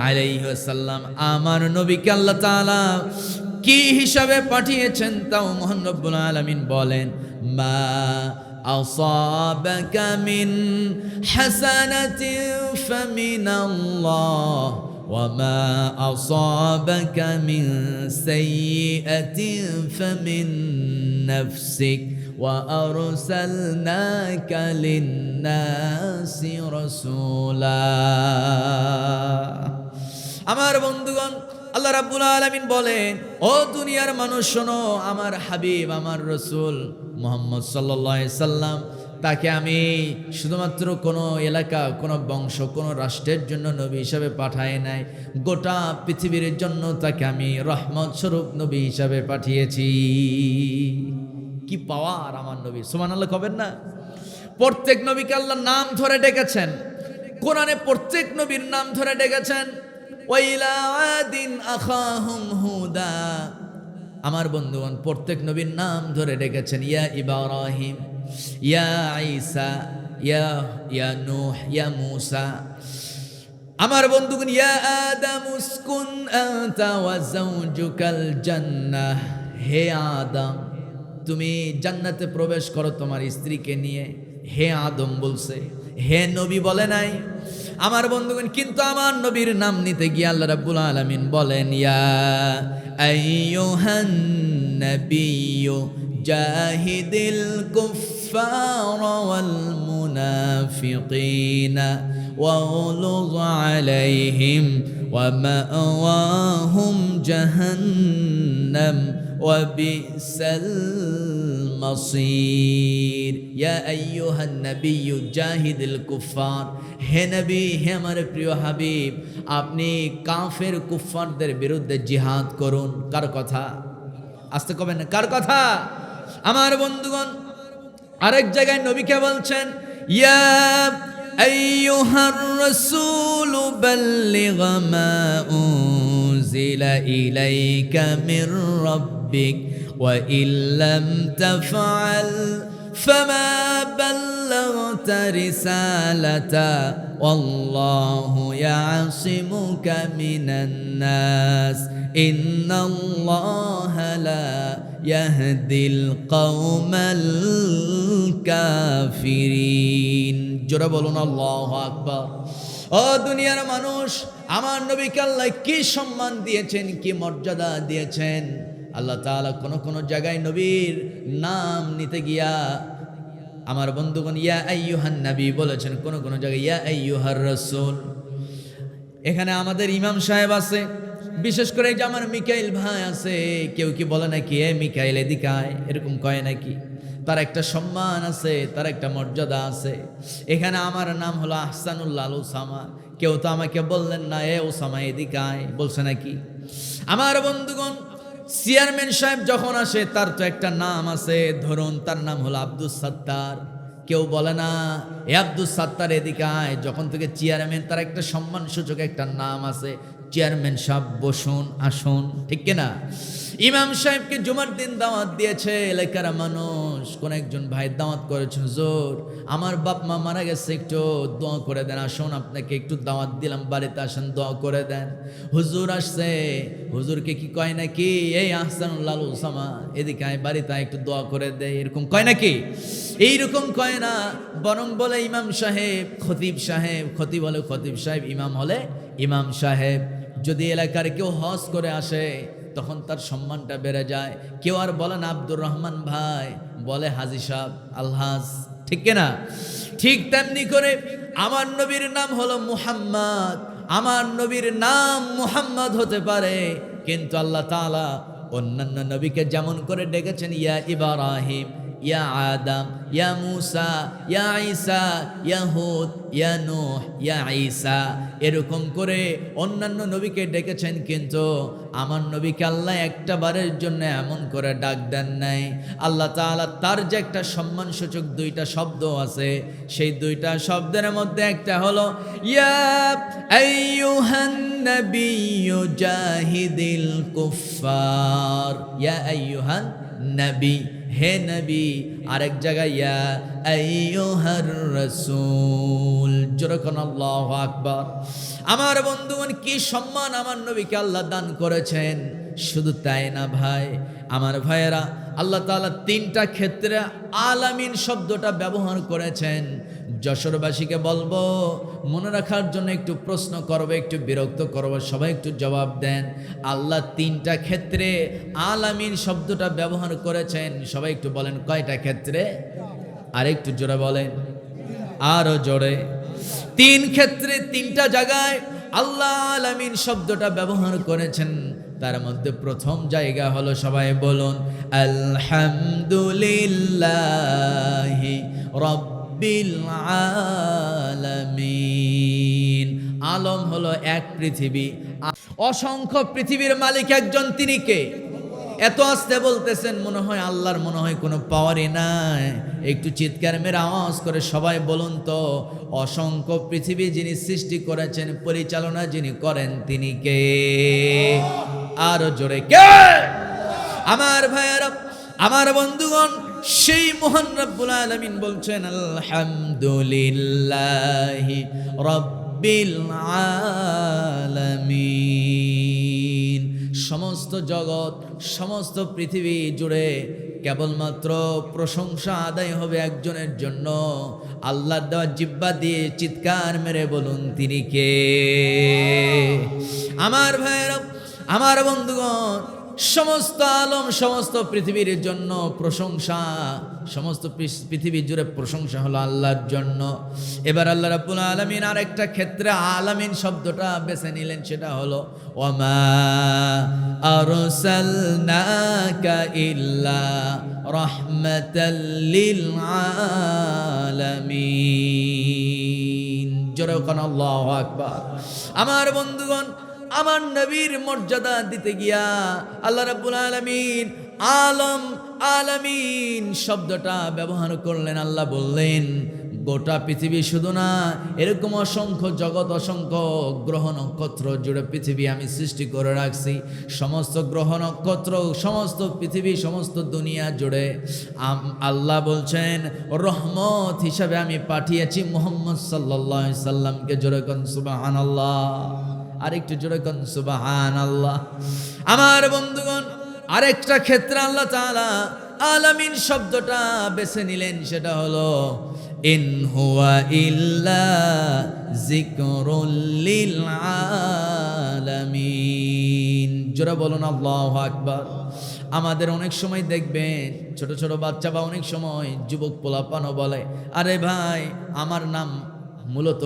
আলাইহি ওয়াসাল্লাম, আমার নবীকে আল্লাহ তাআলা কি হিসাবে পাঠিয়েছেন তাও মহান রব্বুল আলামিন বলেন, মা أصابك من حسنة فمن الله وما أصابك من سيئة فمن نفسك وأرسلناك للناس رسولا। আমার বন্ধুগণ, আল্লাহ রাব্বুল আলামিন বলেন, ও দুনিয়ার মানুষ শোনো, আমার হাবিব, আমার রসুল মুহাম্মদ সাল্লাল্লাহু আলাইহি সাল্লাম, তাকে আমি শুধুমাত্র কোনো এলাকা, কোনো বংশ, কোনো রাষ্ট্রের জন্য নবী হিসাবে পাঠাই নাই, গোটা পৃথিবীর জন্য তাকে আমি রহমত স্বরূপ নবী হিসাবে পাঠিয়েছি। কি পাওয়ার আমার নবী! সুবহানাল্লাহ কবেন না? প্রত্যেক নবীকে আল্লাহ নাম ধরে ডেকেছেন, কোরআনে প্রত্যেক নবীর নাম ধরে ডেকেছেন। ওয়াইলা আদিন আখাহুম হুদা, আমার বন্ধুগণ, প্রত্যেক নবীর নাম ধরে ডেকেছেন। ইয়া ইব্রাহিম, ইয়া ঈসা, ইয়া ইয়া নূহ, ইয়া মূসা। আমার বন্ধুগণ, ইয়া আদম উসকুন আনতা ওয়া যাওজুকাল জান্নাহ, হে আদম তুমি জান্নাতে প্রবেশ করো তোমার স্ত্রীকে নিয়ে। হে আদম বলছে, হে নবী বলে নাই। আমার বন্ধুগণ, কিন্তু আমার নবীর নাম নিতে গিয়ে আল্লাহ রাব্বুল আলামিন বলেন, ইয়া আইয়ুহান নাবিয়্যু জাহিদিল কুফফার ওয়াল মুনাফিকিনা ওয়াগলুয আলাইহিম ওয়া মাওয়াহুম জাহান্নাম ওয়া বিসাল মাসির। ইয়া আইয়ুহান নাবিয়্যু জাহিদিল কুফফার, হে নবী, হে আমার প্রিয় হাবিব, আপনি কাফের কুফফারদের বিরুদ্ধে জিহাদ করুন। কার কথা? আস্তে কবেন না, কার কথা? আমার বন্ধুগণ, আরেক জায়গায় নবীকে বলছেন, ইয়া আইয়ুহার রাসূল বাল্লিগ মা উনজিলা ইলাইকা মির রাব্বিক ওয়া ইল্লাম তাফআল ফামা বাল্লাগতা রিসালাতা ওয়াল্লাহু ইয়াসিমুকা মিনান নাস ইন্নাল্লাহা লা ইয়াহদিল কওমাল কাফিরিন। জোরে বলুন আল্লাহু আকবার। ও দুনিয়ার মানুষ, আমার নবীকে আল্লাহ কি সম্মান দিয়েছেন, কি মর্যাদা দিয়েছেন। আল্লাহ তাআলা কোন কোন জায়গায় নবীর নাম নিতে গিয়া আমার বন্ধুগণ ইয়া আইয়ুহান নবী বলেছেন, কোন কোন জায়গায় ইয়া আইয়ুহার রাসূল। এখানে আমাদের ইমাম সাহেব আছে, বিশেষ করে যে আমার মিকাইল ভাই আছে, কেউ কি বলে নাকি এ মিকাইল এদিকে আয়, এরকম কয় নাকি? তার একটা সম্মান আছে, তার একটা মর্যাদা আছে। এখানে আমার নাম হলো আহসানুল্লাহ আল ওসামা, কেউ তো আমাকে বললেন না এ ওসামা এদিকে আয়, বলছে নাকি? আমার বন্ধুগণ, চেয়ারম্যান সাহেব যখন আসে তার তো একটা নাম আছে, ধরুন তার নাম হলো আব্দুস সাত্তার, কেউ বলে না এ আব্দুস সাত্তার এদিকে আয়। যখন থেকে চেয়ারম্যান, তার একটা সম্মান সূচক একটা নাম আছে, চেয়ারম্যান সাহেব বসুন আসুন, ঠিক কিনা? ইমাম সাহেবকে জুমার দিন দাওয়াত দিয়েছে এলাকার মানুষ, কোন একজন ভাই দাওয়াত করেছে, হুজুর আমার বাপ মা মারা গেছে, একটু দোয়া করে দেন, আসুন আপনাকে একটু দাওয়াত দিলাম, বাড়িতে আসেন দোয়া করে দেন। হুজুর আসছে, হুজুরকে কি কয় নাকি এই আহসানুল্লাহ আল ওসামা এদিকে আয়, বাড়িতে আয়, একটু দোয়া করে দেয়, এরকম কয় নাকি? এইরকম কয় না, বরং বলে ইমাম সাহেব, খতিব সাহেব, খতিব হলে খতিব সাহেব, ইমাম হলে ইমাম সাহেব। যদি এলাকার কেউ হজ করে আসে তখন তার সম্মানটা বেড়ে যায়। কেউ আর বলে না আব্দুর রহমান ভাই, বলে হাজী সাহেব, আলহাজ, ঠিক কিনা? ঠিক তেমনি করে আমার নবীর নাম হলো মুহাম্মদ। আমার নবীর নাম মুহাম্মদ হতে পারে, কিন্তু আল্লাহ তাআলা অন্যান্য নবীকে যেমন করে ডেকেছেন ইয়া ইব্রাহিম, ইয়া আদম, ইয়া মূসা, ইয়া ঈসা, ইয়া হুদ, ইয়া নূহ, ইয়া ঈসা, এরকম করে অন্যান্য নবীকে ডেকেছেন, কিন্তু আমার নবীকে আল্লাহ একটা বারের জন্য এমন করে ডাক দেন নাই। আল্লাহ তাআলা তার যে একটা সম্মানসূচক দুইটা শব্দ আছে, সেই দুইটা শব্দের মধ্যে একটা হলো ইয়া আইয়ুহান নাবিয়্যু জাহিদিল কুফফার, ইয়া আইয়ুহান নবী, হে নবী। আরেক জায়গায় ইয়া আইয়ুহার রাসূল, যেরকম আল্লাহু আকবার। আমার বন্ধুগণ, কি সম্মান আমার নবীকে আল্লাহ দান করেছেন। শুধু তাই না ভাই, আমার ভাইয়েরা, আল্লাহ তাআলা তিনটা ক্ষেত্রে আলামিন শব্দটা ব্যবহার করেছেন। যশোরবাসীকে বলবো, মনে রাখার জন্য একটু প্রশ্ন করবো, একটু বিরক্ত করবো, সবাই একটু জবাব দেন। আল্লাহ তিনটা ক্ষেত্রে আলামিন শব্দটা ব্যবহার করেছেন, সবাই একটু বলেন কয়টা ক্ষেত্রে? আর একটু জোরে বলেন, আরো জোরে। তিন ক্ষেত্রে, তিনটা জায়গায় আল্লাহ আলামিন শব্দটা ব্যবহার করেছেন। তার মধ্যে প্রথম জায়গা হলো, সবাই বলুন আলহামদুলিল্লাহি রাব্বিল আলামিন। আলম হলো এক পৃথিবী, অসংখ্য পৃথিবীর মালিক একজন, তিনি কে? এত আস্তে বলতেছেন, মনে হয় আল্লাহর মনে হয় কোনো পাওয়ারই নাই। একটু চিৎকার মেরে আওয়াজ করে সবাই বলুন তো, অসংখ্য পৃথিবী যিনি সৃষ্টি করেছেন, পরিচালনা যিনি করেন, তিনি কে? আরো জোরে কে? আমার ভাইয়েরা, আমার বন্ধুগণ, সেই মহান রব্বুল আলামিন বলছেন আলহামদুলিল্লাহি রাব্বিল আলামিন। সমস্ত জগৎ, সমস্ত পৃথিবী জুড়ে কেবলমাত্র প্রশংসা আদায় হবে একজনের জন্য। আল্লাহর দেওয়া জিহ্বা দিয়ে চিৎকার মেরে বলুন তিনি কে? আমার ভাইয়েরা, আমার বন্ধুগণ, সমস্ত আলম, সমস্ত পৃথিবীর জন্য প্রশংসা, সমস্ত পৃথিবী জুড়ে প্রশংসা হলো আল্লাহর জন্য। এবার আল্লাহ রাব্বুল আলামিন আরেকটা ক্ষেত্রে আলামিন শব্দটা বেছে নিলেন, সেটা হলো ওয়ামা আরসালনাকা ইল্লা রাহমাতাল লিল আলামিন। জোরে কোন আল্লাহু আকবার। আমার বন্ধুগণ, আমার নবীর মর্যাদা দিতে গিয়া আল্লাহ রাব্বুল আলামিন আলম, আলামিন শব্দটা ব্যবহার করলেন। আল্লাহ বললেন গোটা পৃথিবী শুধু না, এরকম অসংখ্য জগৎ, অসংখ্য গ্রহ নক্ষত্র জুড়ে পৃথিবী আমি সৃষ্টি করে রাখছি। সমস্ত গ্রহ নক্ষত্র, সমস্ত পৃথিবী, সমস্ত দুনিয়া জুড়ে আল্লাহ বলছেন রহমত হিসাবে আমি পাঠিয়েছি মুহাম্মদ সাল্লাল্লাহু আলাইহি সাল্লামকে। জোরে কোন সুবহানাল্লাহ। আরেকটু জোরে কোন সুবহানাল্লাহ। আমার বন্ধুগণ, আরেকটা ক্ষেত্রে আল্লাহ তাআলা আলামিন শব্দটা বেছে নিলেন, সেটা হলো ইন হুয়া ইল্লা যিকরুল লিল আলামিন। জোরে বলুন আল্লাহু আকবার। আমাদের অনেক সময় দেখবেন ছোট ছোট বাচ্চা বা অনেক সময় যুবক পোলাপানও বলে, আরে ভাই আমার নাম মূলত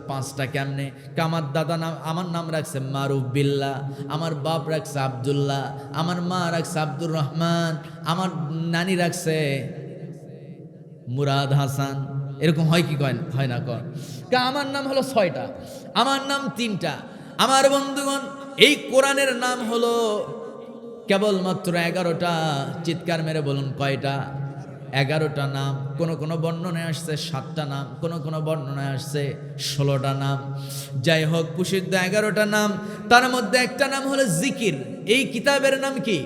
পাঁচটা কেমনে? আমার দাদা নাম, আমার নাম রাখছে মারুফ বিল্লাহ, আমার বাপ রাখছে আব্দুল্লাহ, আমার মা রাখছে আব্দুর রহমান, আমার নানি রাখছে মুরাদ হাসান। এরকম হয় কি হয় না? আমার নাম হলো 6টা, আমার নাম 3টা। আমার বন্ধুগণ, এই কোরআনের নাম হলো কেবলমাত্র 11টা। চিৎকার মেরে বলুন কয়টা? 11টা নাম। কোন কোন বর্ণনায় আসছে 7টা নাম, কোন কোন বর্ণনায় আসছে 16টা নাম। যাই হোক, প্রসিদ্ধ 11টা নাম। তার মধ্যে একটা নাম হলো জিকির। এই কিতাবের নাম কি?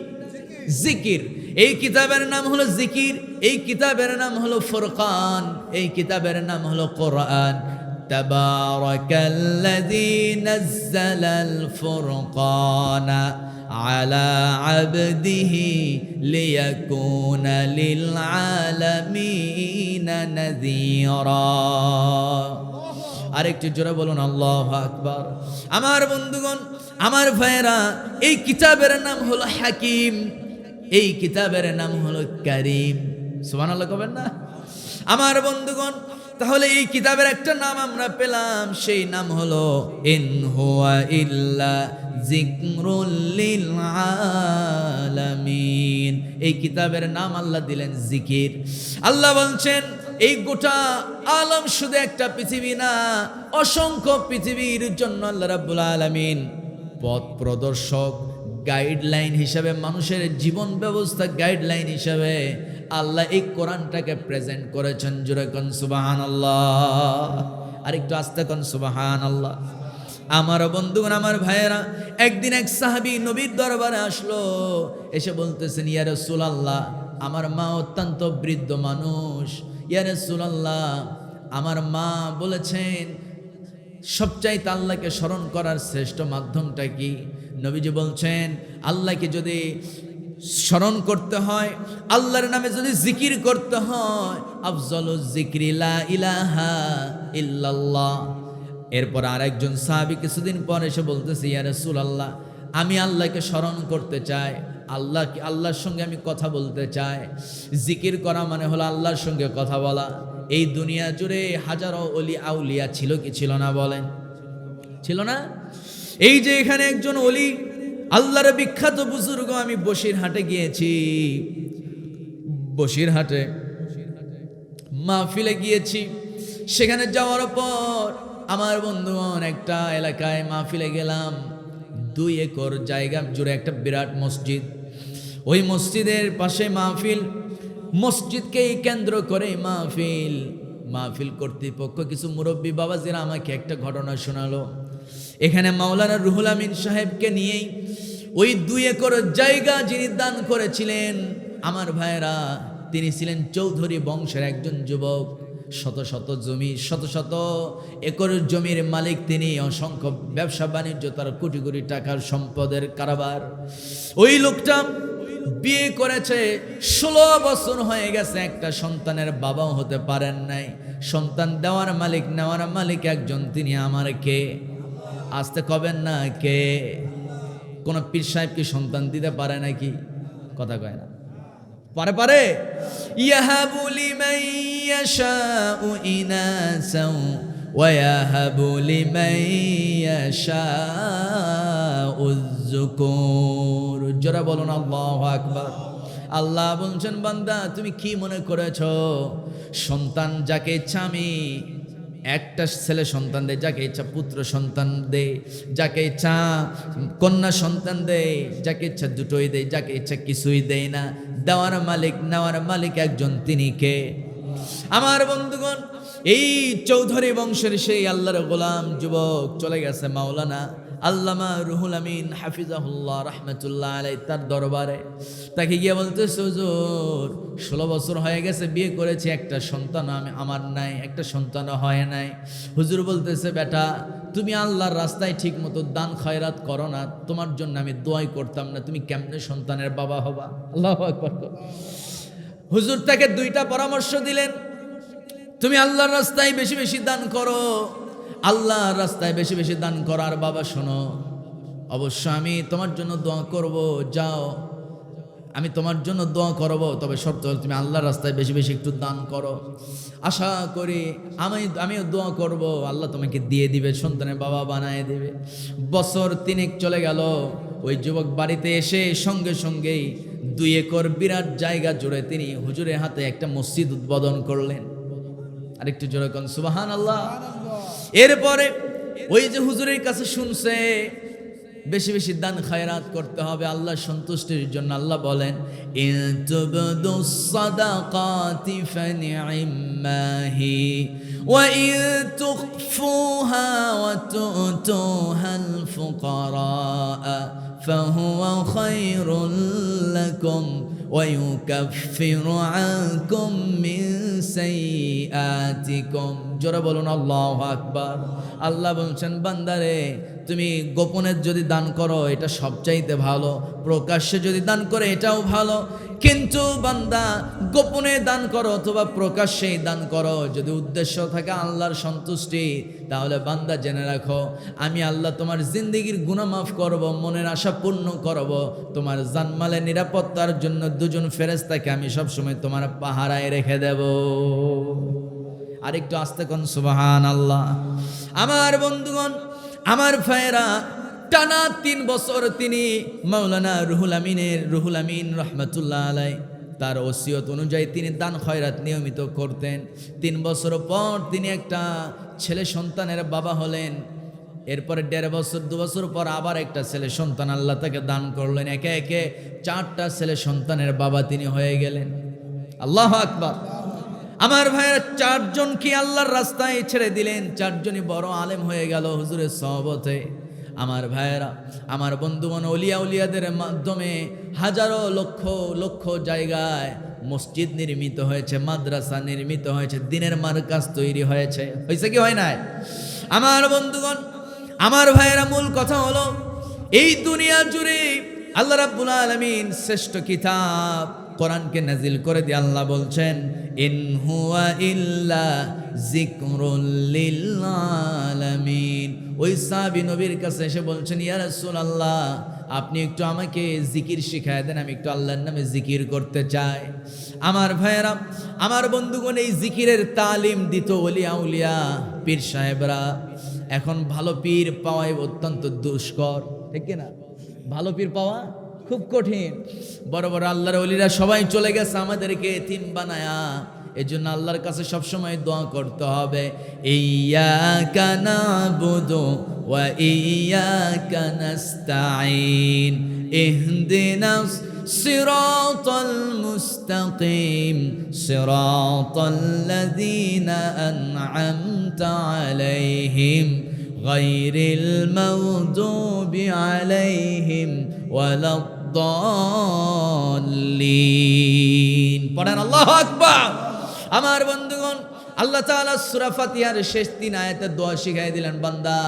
জিকির। এই কিতাবের নাম হলো জিকির। এই কিতাবের নাম হলো ফুরকান। এই কিতাবের নাম হলো কোরআন। তাবারাকাল্লাযী নাযালাল ফুরকানা আলা আবদিহি লিয়াকুনা লিল আলামিনা নাযীরা। আরেকটু জোরে বলুন আল্লাহু আকবার। আমার বন্ধুগণ, আমার ভাইয়েরা, এই কিতাবের নাম হলো হাকিম। এই কিতাবের নাম হলো কারীম। সুবহানাল্লাহ কবেন না? আমার বন্ধুগণ, তাহলে এই কিতাবের একটা নাম আমরা পেলাম, সেই নাম হলো ইন হুয়া ইল্লা যিকরুল লিল আলামিন। এই কিতাবের নাম আল্লাহ দিলেন জিকির। আল্লাহ বলছেন এই গোটা আলম শুধু একটা পৃথিবী না, অসংখ্য পৃথিবীর জন্য আল্লাহ রাব্বুল আলামিন পথ প্রদর্শক, গাইডলাইন হিসাবে, মানুষের জীবন ব্যবস্থা গাইডলাইন হিসাবে আল্লাহ এই কোরআনটাকে প্রেজেন্ট করেছেন। জোরে কোন সুবহানাল্লাহ। আরেকটু আস্তে কোন সুবহানাল্লাহ। আমার বন্ধুগণ, আমার ভাইয়েরা, একদিন এক সাহাবী নবীর দরবারে আসলো, এসে বলতেছেন ইয়া রাসূলুল্লাহ, আমার মা অত্যন্ত বৃদ্ধ মানুষ। ইয়া রাসূলুল্লাহ, আমার মা বলেছেন সবচাইতে আল্লাহকে স্মরণ করার শ্রেষ্ঠ মাধ্যমটা কি? নবীজি বলছেন আল্লাহকে যদি স্মরণ করতে হয়, আল্লাহর নামে যদি জিকির করতে হয়, আফজালুজ জিকরি লা ইলাহা ইল্লাল্লাহ। এরপর আরেকজন সাহাবী কিছুদিন পর এসে বলতেছে ইয়া রাসূলুল্লাহ, আমি আল্লাহকে স্মরণ করতে চাই, আল্লাহর সঙ্গে আমি কথা বলতে চাই। জিকির করা মানে হলো আল্লাহর সঙ্গে কথা বলা। এই দুনিয়া জুড়ে হাজারো অলি আউলিয়া ছিল কি ছিল না? বলেন, ছিল না? এই যে এখানে একজন অলি, আল্লাহর বিখ্যাত বুজুর্গ। আমি বসিরহাটে গিয়েছি, বসিরহাটে মাহফিলে গিয়েছি। সেখানে যাওয়ার পর আমার বন্ধুগণ একটা এলাকায় মাহফিলে গেলাম। 2 একর জায়গা জুড়ে একটা বিরাট মসজিদ। ওই মসজিদের পাশে মাহফিল, মসজিদকেই কেন্দ্র করে মাহফিল। মাহফিল কর্তৃপক্ষ কিছু মুরব্বী বাবাজিরা আমাকে একটা ঘটনা শোনালো। এখানে মাওলানা রুহুল আমিন সাহেবকে নিয়েই ওই 2 একর জায়গা যিনি দান করেছিলেন, আমার ভাইয়েরা, তিনি ছিলেন চৌধুরী বংশের একজন যুবক। শত শত জমি, শত শত একর জমির মালিক তিনি। অসংখ্য ব্যবসা বাণিজ্য, তার কোটি কোটি টাকার সম্পদের কারবার। ওই লোকটা বিয়ে করেছে, 16 বছর হয়ে গেছে, একটা সন্তানের বাবাও হতে পারেন নাই। সন্তান দেওয়ার মালিক, নেওয়ার মালিক একজন, তিনি আমার কে? আসতে কবেন না কে? কোন পীর সাহেব কি সন্তান দিতে পারে নাকি? কথা কয় না, পারে পারে। ইয়াহাবু লিমান ইয়াশাউ ইনাসাও ওয়া ইয়াহাবু লিমান ইয়াশাউ যুকুর। জোরে বলুন আল্লাহু আকবার। আল্লাহ বলছেন, বান্দা তুমি কি মনে করেছো সন্তান যাকে ইচ্ছা আমি একটা ছেলে সন্তান দে, যাকে ইচ্ছা পুত্র সন্তান দে, যাকে ইচ্ছা কন্যা সন্তান দে, যাকে ইচ্ছা দুটোই দে, যাকে ইচ্ছা কিছুই দেয় না। দেওয়ার মালিক, নেওয়ার মালিক একজন, তিনি কে? আমার বন্ধুগণ, এই চৌধুরী বংশের সেই আল্লাহর গোলাম যুবক চলে গেছে মাওলানা আল্লামা রুহুল আমিন হাফিজাহুল্লাহ রাহমাতুল্লাহ আলাইহি তার দরবারে। তাকে গিয়ে বলতেছে, হুজুর 16 বছর হয়ে গেছে, বিয়ে করেছি, একটা সন্তান আমার নাই, একটা সন্তান হয় নাই। হুজুর বলতেছে, বেটা তুমি আল্লাহর রাস্তায় ঠিক মতো দান খয়রাত করো না, তোমার জন্য আমি দোয়াই করতাম না, তুমি কেমনে সন্তানের বাবা হবা? আল্লাহু আকবার। হুজুর তাকে 2টা পরামর্শ দিলেন, তুমি আল্লাহর রাস্তায় বেশি বেশি দান করো, আল্লাহর রাস্তায় বেশি বেশি দান করার। বাবা শোনো, অবশ্য আমি তোমার জন্য দোয়া করব, যাও আমি তোমার জন্য দোয়া করব, তবে শর্ত হলো তুমি আল্লাহর রাস্তায় বেশি বেশি একটু দান করো। আশা করি আমিও দোয়া করব, আল্লাহ তোমাকে দিয়ে দিবে, সন্তানের বাবা বানায় দিবে। বছর 3 চলে গেল। ওই যুবক বাড়িতে এসে সঙ্গে সঙ্গেই 2 একর বিরাট জায়গা জুড়ে তিনি হুজুরের হাতে একটা মসজিদ উদ্বোধন করলেন। আরেকটু জোরে কোন সুবহানাল্লাহ। এরপরে ওই যে হুজুরের কাছে শুনছে বেশি বেশি দান খায়রাত করতে হবে আল্লাহ সন্তুষ্টির জন্য। আল্লাহ বলেন, ইন তুবদুস সাদাকাতি ফানি'মাহি ওয়া ইন তুখফুহা ওয়া তু'তুহাল ফুকারা ফাহুয়া খায়রুল লাকুম ওয়া ইউকাফিরু আনকুম মিন সাইয়্যাতিকুম। জোরে বলুন আল্লাহু আকবার। আল্লাহ বলছেন, বান্দারে তুমি গোপনে যদি দান করো এটা সবচাইতে ভালো, প্রকাশ্যে যদি দান করে এটাও ভালো। কিন্তু বান্দা গোপনে দান করো অথবা প্রকাশ্যেই দান করো, যদি উদ্দেশ্য থাকে আল্লাহর সন্তুষ্টি, তাহলে বান্দা জেনে রাখো আমি আল্লাহ তোমার জিন্দেগির গুনাহ মাফ করব, মনের আশা পূর্ণ করব। তোমার জানমালের নিরাপত্তার জন্য 2জন ফেরেশতাকে আমি সবসময় তোমার পাহারায় রেখে দেব। আরেকটু আস্তে কোন সুবহানাল্লাহ। আমার বন্ধুগণ, আমার ভাইয়েরা, টানা 3 বছর তিনি মাওলানা রুহুল আমিন রহমাতুল্লাহ আলাইহি তার ওসিয়ত অনুযায়ী তিনি দান খয়রাত নিয়মিত করতেন। 3 বছর পর তিনি একটা ছেলে সন্তানের বাবা হলেন। এরপরে 1.5 বছর 2 বছর পর আবার একটা ছেলে সন্তান আল্লাহ তাকে দান করলেন। একে একে 4টা ছেলে সন্তানের বাবা তিনি হয়ে গেলেন। আল্লাহু আকবার। আমার ভাইয়েরা, 4 জন কি আল্লাহর রাস্তায় ছেড়ে দিলেন, 4 জনই বড় আলেম হয়ে গেল হুজুরের সহবতে। আমার ভাইয়েরা, আমার বন্ধুগণ, উলিয়াদের মাধ্যমে হাজারো লক্ষ লক্ষ জায়গায় মসজিদ নির্মিত হয়েছে, মাদ্রাসা নির্মিত হয়েছে, দ্বীনের মারকাজ তৈরি হয়েছে। হয়েছে কি হয় নাই? আমার বন্ধুগণ, আমার ভাইয়েরা, মূল কথা হলো এই দুনিয়া জুড়ে আল্লাহ রাব্বুল আলামিন শ্রেষ্ঠ কিতাব কোরআনকে নাজিল করে দিয়ে আল্লাহ বলছেন, ইন হুয়া ইল্লা যিকরুল লিল আলামিন। ওই সাহাবী নবীর কাছে এসে বলছেন, ইয়া রাসূলুল্লাহ আপনি একটু আমাকে জিকির শিখায় দেন, আমি একটু আল্লাহর নামে জিকির করতে চাই। আমার ভাইয়েরা, আমার বন্ধুগণ, এই জিকিরের তালিম দিত ওলিয়া পীর সাহেবরা। এখন ভালো পীর পাওয়াই অত্যন্ত দুষ্কর, ঠিক না? ভালো পীর পাওয়া খুব কঠিন। বড় বড় আল্লাহর ওলিরা সবাই চলে গেছে আমাদেরকে এতিম বানায়া। এজন্য আল্লাহর কাছে সবসময় দোয়া করতে হবে, ইয়্যাকা না'বুদু ওয়া ইয়্যাকা নাস্তাঈন ইহদিনাস সিরাতাল মুস্তাকিম সিরাতাল্লাযীনা আন'আমতা আলাইহিম গায়রিল মাগদুবি আলাইহিম ওয়ালাদ-দাল্লিন। পড়েন আল্লাহু আকবার। আমার বন্ধুগণ, আল্লাহ তাআলা সূরা ফাতিহার শেষ 3 আয়াতে দোয়া শিখাই দিলেন, বান্দা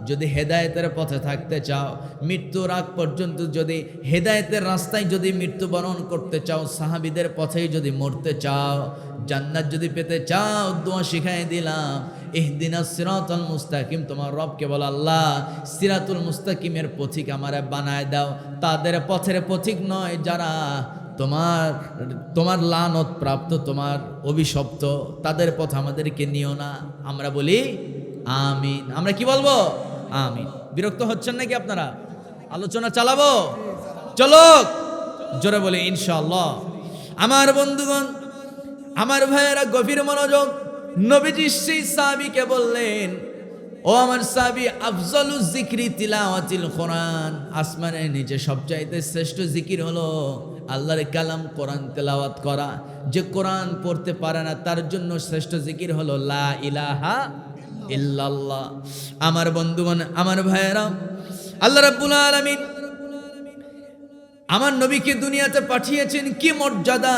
যদি হেদায়েতের পথে থাকতে চাও, মৃত্যুর আগ পর্যন্ত যদি হেদায়েতের রাস্তায় যদি মৃত্যুবরণ করতে চাও, সাহাবীদের পথেই যদি মরতে চাও, জান্নাত যদি পেতে চাও, দোয়া শিখাই দিলাম, ইহদিনাস সিরাতাল মুস্তাকিম। তোমার রবকে বলো, আল্লাহ সিরাতুল মুস্তাকিমের পথিক আমারে বানায় দাও। তাদের পথের পথিক নয় যারা তোমার লানত প্রাপ্ত, তোমার অভিশপ্ত, তাদের পথ আমাদেরকে নিও না। আমরা বলি আমিন। আমরা কি বলবো? আমিন। বিরক্ত হচ্ছেন নাকি আপনারা? আলোচনা চালাবো? চলো জোরে বলি ইনশাআল্লাহ। আমার বন্ধুগণ, আমার ভাইয়েরা, গভীর মনোযোগ। নবীজি সেই সাহাবীকে বললেন, ও আমার সাহাবী, আফজালুজ যিকরি তিলাওয়াতিল কোরআন। আসমানের নিচে সবচাইতে শ্রেষ্ঠ জিকির হলো আল্লাহর কালাম কোরআন তেলাওয়াত করা। যে কোরআন পড়তে পারে না তার জন্য শ্রেষ্ঠ জিকির হলো লা ইলাহা ইল্লাল্লাহ। আমার বন্ধুগণ, আমার ভাইয়েরা, আল্লাহ রাব্বুল আলামিন আমার নবীকে দুনিয়াতে পাঠিয়েছেন। কি মর্যাদা,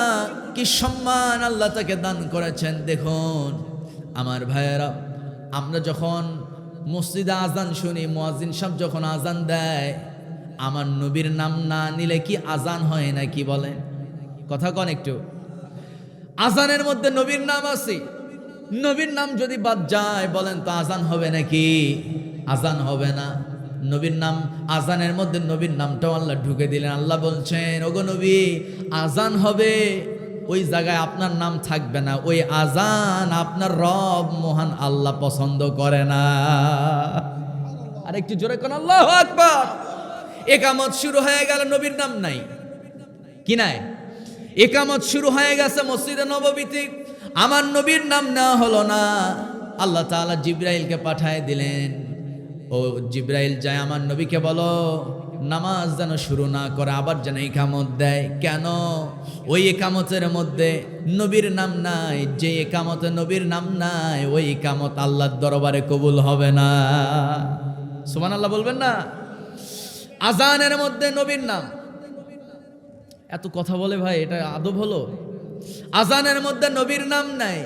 কি সম্মান আল্লাহ তাকে দান করেছেন। দেখুন আমার ভাইয়েরা, আমরা যখন মসজিদে আজান শুনি, মুয়াজ্জিন সাহেব যখন আজান দেয়, আমার নবীর নাম না নিলে কি আজান হয় না? কি বলেন? কথা কন একটু। আজানের মধ্যে নবীর নাম আছে, নবীর নাম যদি বাদ যায়, বলেন তো আজান হবে নাকি? আজান হবে না। নবীর নাম, আজানের মধ্যে নবীর নামটাও আল্লাহ ঢুকে দিলেন। আল্লাহ বলছেন, ওগো নবী, আজান হবে, ওই জায়গায় আপনার নাম থাকবে না। ওই আজান আপনার রব মহান আল্লাহ পছন্দ করে না। আর একটু জোরে কোন আল্লাহু আকবার। ইকামত শুরু হয়ে গেল, নবীর নাম নাই। কি নাই? ইকামত শুরু হয়ে গেছে মসজিদে নববীতে, আমার নবীর নাম নেওয়া হলো না। আল্লাহ তাআলা জিবরাইলকে পাঠায় দিলেন, ও জিবরাইল যায় আমার নবীকে বলো নামাজ যেন শুরু না করে, আবার যেন ইকামত দেয়। কেন? ওই ইকামতের মধ্যে নবীর নাম নাই। যে ইকামতে নবীর নাম নাই, ওই ইকামত আল্লাহর দরবারে কবুল হবে না। সুবহানাল্লাহ বলবেন না? আজানের মধ্যে নবীর নাম, এত কথা বলে ভাই, এটা আদব হলো? আজানের মধ্যে নবীর নাম নাই।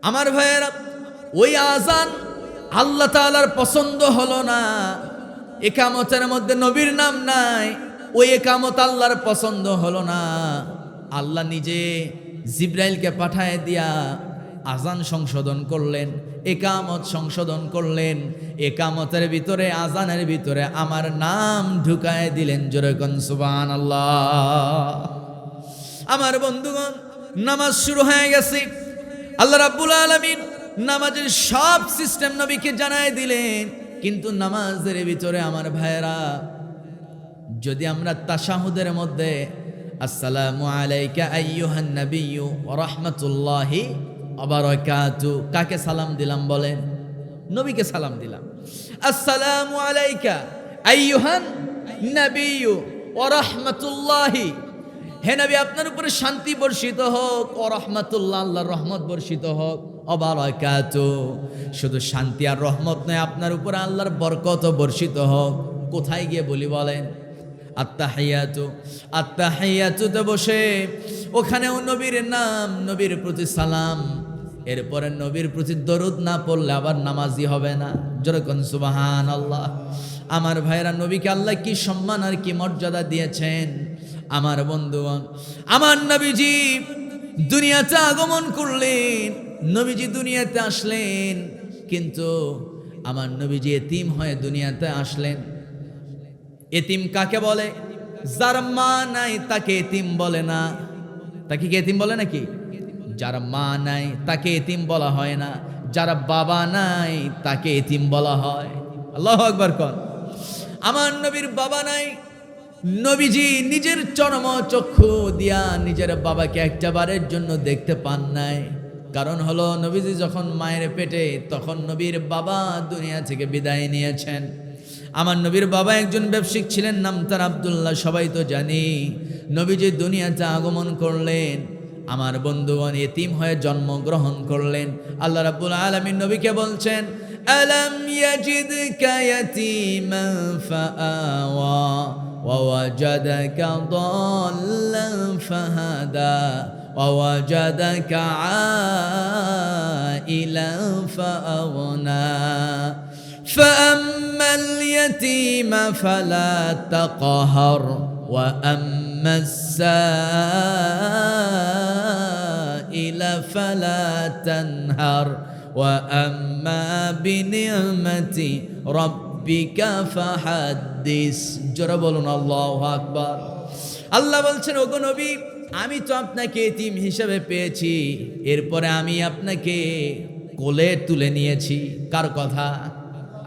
আমার ভাইয়েরা, ওই আজান আল্লাহ তাআলার পছন্দ হলো না। ইকামতের মধ্যে নবীর নাম নাই, ওই ইকামত আল্লাহর পছন্দ হলো না। আল্লাহ নিজে জিবরাইলকে পাঠায় দিয়া আজান সংশোধন করলেন, ইকামত সংশোধন করলেন। ইকামতের ভিতরে, আজানের ভিতরে আমার নাম ঢুকায় দিলেন। জোরে কোন সুবহানাল্লাহ। আমার বন্ধুগণ, নামাজ শুরু হয়ে গেছে। আল্লাহ রাব্বুল আলামিন নামাজের সব সিস্টেম নবীকে জানায় দিলেন। কিন্তু নামাজের ভিতরে আমার ভাইয়েরা, যদি আমরা তাশাহুদের মধ্যে আসসালামু আলাইকা আইয়ুহান নাবিয়্যু ওয়া রাহমাতুল্লাহি ওয়া বারাকাতু, কাকে সালাম দিলাম বলেন? নবীকে সালাম দিলাম। আসসালামু আলাইকা আইয়ুহান নাবিয়্যু ওয়া রাহমাতুল্লাহি, হে নবী আপনার উপরে শান্তি বর্ষিত হোক, ওয়া রাহমাতুল্লাহ, আল্লাহর রহমত বর্ষিত হোক, ওয়া বারাকাতু, শুধু শান্তি আর রহমত নয়, আপনার উপরে আল্লাহর বরকত বর্ষিত হোক। কোথায় গিয়ে বলি বলেন? আত্তাহিয়াতু, আত্তাহিয়াতুতে বসে ওখানেও নবীর নাম, নবীর প্রতি সালাম। এরপরে নবীর প্রতি দরুদ না পড়লে আবার নামাজি হবে না। জোরে কোন সুবহানাল্লাহ। আমার ভাইরা, নবীকে আল্লাহ কি সম্মান আর কি মর্যাদা দিয়েছেন। আমার বন্ধুগণ, আমার নবীজি দুনিয়াতে আগমন করলেন, নবীজি দুনিয়াতে আসলেন, কিন্তু আমার নবীজি এতিম হয়ে দুনিয়াতে আসলেন। এতিম কাকে বলে? যার মা নাই তাকে এতিম বলে না। তাকে কি এতিম বলে নাকি? যার মা নাই তাকে এতিম বলা হয় না, যার বাবা নাই তাকে এতিম বলা হয়। আল্লাহু আকবার কর। আমার নবীর বাবা নাই, নবীজি নিজের চরম চক্ষু দিয়া নিজের বাবাকে একটা বারের জন্য দেখতে পান নাই। কারণ হলো, নবীজি যখন মায়ের পেটে, তখন নবীর বাবা দুনিয়া থেকে বিদায় নিয়েছেন। আমার নবীর বাবা একজন ব্যবসায়িক ছিলেন, নাম তার আব্দুল্লাহ, সবাই তো জানি। নবীজি দুনিয়াতে আগমন করলেন, আমার বন্ধুগণ এতিম হয়ে জন্মগ্রহণ করলেন। আল্লাহ রাব্বুল আলামিন নবীকে বলছেন, আলাম ইয়াজিদকা ইয়াতীমান ফাআওয়া ওয়া ওয়াজাদাকা দাল্লান ফাহাদা ووجدك عائلا فأغنى فأما اليتيم فلا تقهر وأما السائل فلا تنهر وأما بنعمة ربك فحدث জোরে বলুন আল্লাহু আকবার। আল্লাহ বলছেন, ওগো নবী, আমি তো আপনাকে এতিম হিসেবে পেয়েছি, এরপরে আমি আপনাকে কোলে তুলে নিয়েছি। কার কথা?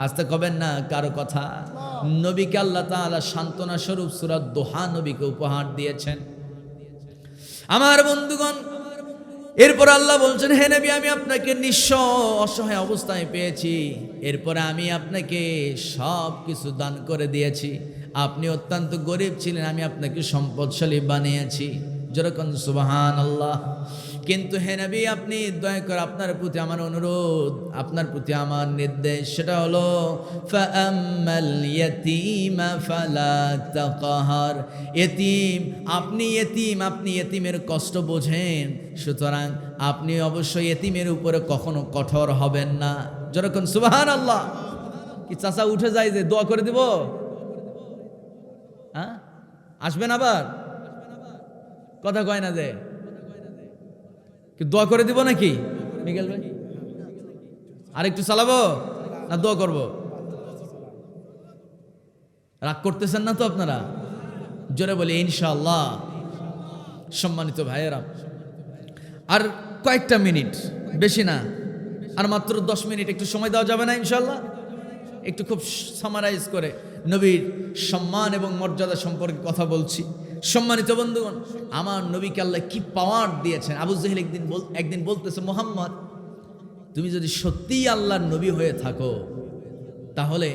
আস্তে কবেন না, কার কথা? নবীকে আল্লাহ তাআলা সান্ত্বনা স্বরূপ সূরা দোহা নবীকে উপহার দিয়েছেন। আমার বন্ধুগণ, এরপর আল্লাহ বলছেন, হে নবী, আমি আপনাকে নিঃস্ব অসহায় অবস্থায় পেয়েছি, এরপরে আমি আপনাকে সব কিছু দান করে দিয়েছি। আপনি অত্যন্ত গরিব ছিলেন, আমি আপনাকে সম্পদশালী বানিয়েছি। যেরকম সুবহানাল্লাহ। কিন্তু হে নবী, আপনি দয়া করে আপনার প্রতি আমার অনুরোধ, আপনার প্রতি আমার নির্দেশ, সেটা হলো ফাআম্মাল ইয়াতীমা ফালা তাকহার। এতিম, আপনি এতিমের কষ্ট বোঝেন, সুতরাং আপনি অবশ্যই এতিমের উপরে কখনো কঠোর হবেন না। যেরকম সুবহানাল্লাহ। কি চাচা উঠে যায় যে দোয়া করে দিব? হ্যাঁ, আসবেন আবার? কথা কয় না যে দোয়া করে দিব নাকি? মিকেল ভাই আরেকটু চালাবো না দোয়া করব? রাগ করতেছেন না তো আপনারা? জোরে বলি ইনশাআল্লাহ। সম্মানিত ভাইয়েরা, আর কয়েকটা মিনিট, বেশি না, আর মাত্র 10 মিনিট, একটু সময় দেওয়া যাবে না ইনশাআল্লাহ? একটু খুব সামারাইজ করে নবীর সম্মান এবং মর্যাদা সম্পর্কে কথা বলছি। সম্মানিত বন্ধুগণ, আমার নবীকে আল্লাহ কি পাওয়ার দিয়েছেন। আবু জেহেল একদিন বলতেছে, মুহাম্মদ, তুমি যদি সত্যিই আল্লাহর নবী হয়ে থাকো, তাহলে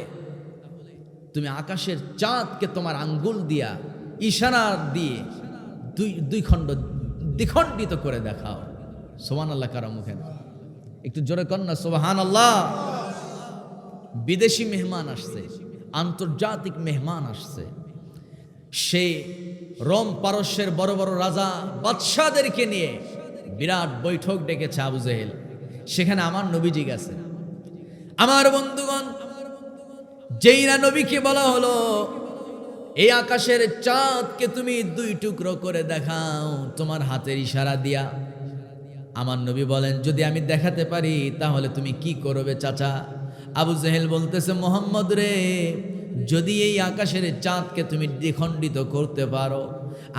তুমি আকাশের চাঁদকে তোমার আঙ্গুল দিয়া ইশারা দিয়ে দুই খণ্ড দ্বিখণ্ডিত করে দেখাও। সুবহানাল্লাহ কারো মুখে না, একটু জোরে কর না সুবহানাল্লাহ। বিদেশি মেহমান আসছে, আন্তর্জাতিক মেহমান আসছে, সে রোম পারস্যের বড় বড় রাজা বাদশাদেরকে নিয়ে বিরাট বৈঠক ডেকেছে আবু জেহেল। সেখানে আমার নবীজি গেছে। আমার বন্ধুগণ, যেই না নবীকে বলা হলো, এই আকাশের চাঁদকে তুমি 2 টুকরো করে দেখাও তোমার হাতের ইশারা দিয়া। আমার নবী বলেন, যদি আমি দেখাতে পারি তাহলে তুমি কি করবে চাচা? আবু জেহেল বলতেছে, মোহাম্মদ রে, যদি এই আকাশের চাঁদকে তুমি দ্বিখণ্ডিত করতে পারো,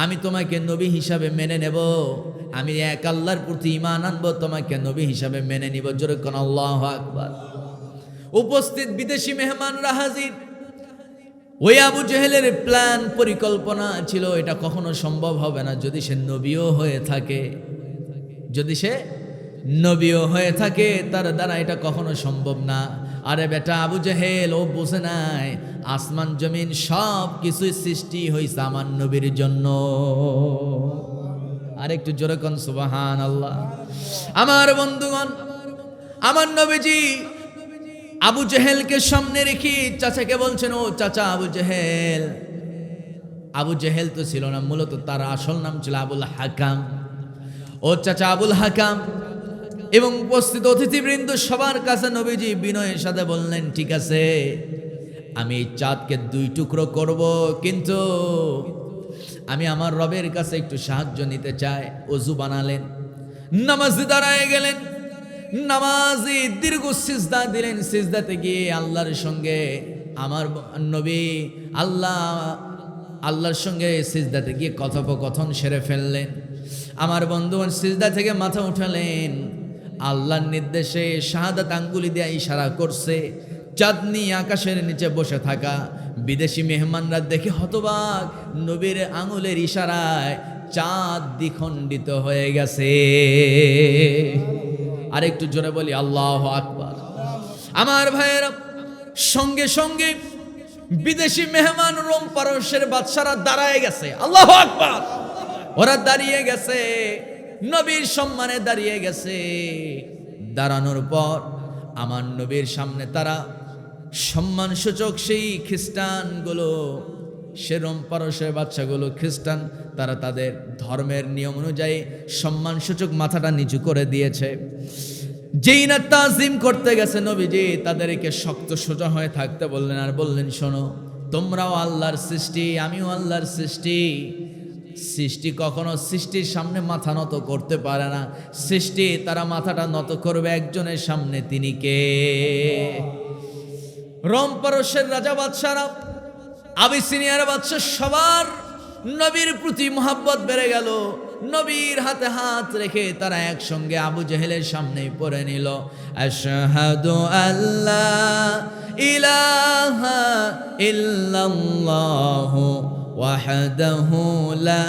আমি তোমাকে নবী হিসাবে মেনে নেব, আমি এক আল্লাহর প্রতি ঈমান আনবো, তোমাকে নবী হিসাবে মেনে নিব। জোরে কোন আল্লাহু আকবার। উপস্থিত বিদেশি মেহমানরা হাজির। ওই আবু জেহেলের প্ল্যান, পরিকল্পনা ছিল, এটা কখনো সম্ভব হবে না যদি সে নবীও হয়ে থাকে। যদি সে নবীও হয়ে থাকে, তার দ্বারা এটা কখনো সম্ভব না। আরে বেটা আবু জেহেল, ও বুঝে নাই আসমান জমিন সব কিছুই সৃষ্টি হয়েছে আমার নবীর জন্য। আরেকটু জোরে কোন সুবহানাল্লাহ। আমার বন্ধুগণ, আমার নবীজি আবু জেহেলকে সামনে রেখে চাচাকে বলছেন, ও চাচা আবু জেহেল। আবু জেহেল তো ছিল না, মূলত তার আসল নাম ছিল আবুল হাকাম। ও চাচা আবুল হাকাম এবং উপস্থিত অতিথিবৃন্দ সবার কাছে নবীজি বিনয়ের সাথে বললেন, ঠিক আছে, আমি এই চাঁদকে 2 টুকরো করব, কিন্তু আমি আমার রবের কাছে একটু সাহায্য নিতে চাই। ওযু বানালেন, নামাজে দাঁড়ায় গেলেন, নামাজি দীর্ঘ সিজদা দিলেন। সিজদাতে গিয়ে আল্লাহর সঙ্গে আমার নবী আল্লাহর সঙ্গে সিজদাতে গিয়ে কথোপকথন সেরে ফেললেন। আমার বন্ধুগণ সিজদা থেকে মাথা উঠালেন, আল্লাহর নির্দেশে শাহাদাত আঙ্গুলি দিয়ে ইশারা করছে। চাঁদনি আকাশের নিচে বসে থাকা বিদেশি মেহমানরা দেখে হতবাক, নবীর আঙুলের ইশারায় চাঁদ দ্বিখণ্ডিত হয়ে গেছে। আরেকটু জোরে বলি আল্লাহু আকবার। আমার ভাইয়েরা, সঙ্গে সঙ্গে বিদেশি মেহমান রোম পারস্যের বাদশারা দাঁড়ায় গেছে। আল্লাহু আকবার। ওরা দাঁড়িয়ে গেছে, নবীর সম্মানে দাঁড়িয়ে গেছে। দাঁড়ানোর পর আমার নবীর সামনে তারা সম্মানসূচক সেই খ্রিস্টানগুলো সে রোম পারস্যের বাদশাগুলো খ্রিস্টান, তারা তাদের ধর্মের নিয়ম অনুযায়ী সম্মানসূচক মাথাটা নিচু করে দিয়েছে। যেই না তাজিম করতে গেছে নবীজি তাদেরকে শক্ত সোজা হয়ে থাকতে বললেন, আর বললেন, শোনো, তোমরাও আল্লাহর সৃষ্টি, আমিও আল্লাহর সৃষ্টি। সৃষ্টি কখনো সৃষ্টির সামনে মাথা নত করতে পারে না। সৃষ্টি তারা মাথাটা নত করবে একজনের সামনে, তিনি কে? রোম পারস্যের রাজা বাদশারা, আবিসিনিয়ার বাদশা, সবার নবীর প্রতি মোহাব্বত বেড়ে গেল। নবীর হাতে হাত রেখে তারা একসঙ্গে আবু জেহেলের সামনে পড়ে নিল, আশহাদু আল্লা ইলাহা ইল্লাল্লাহু ওয়াহদাহু লা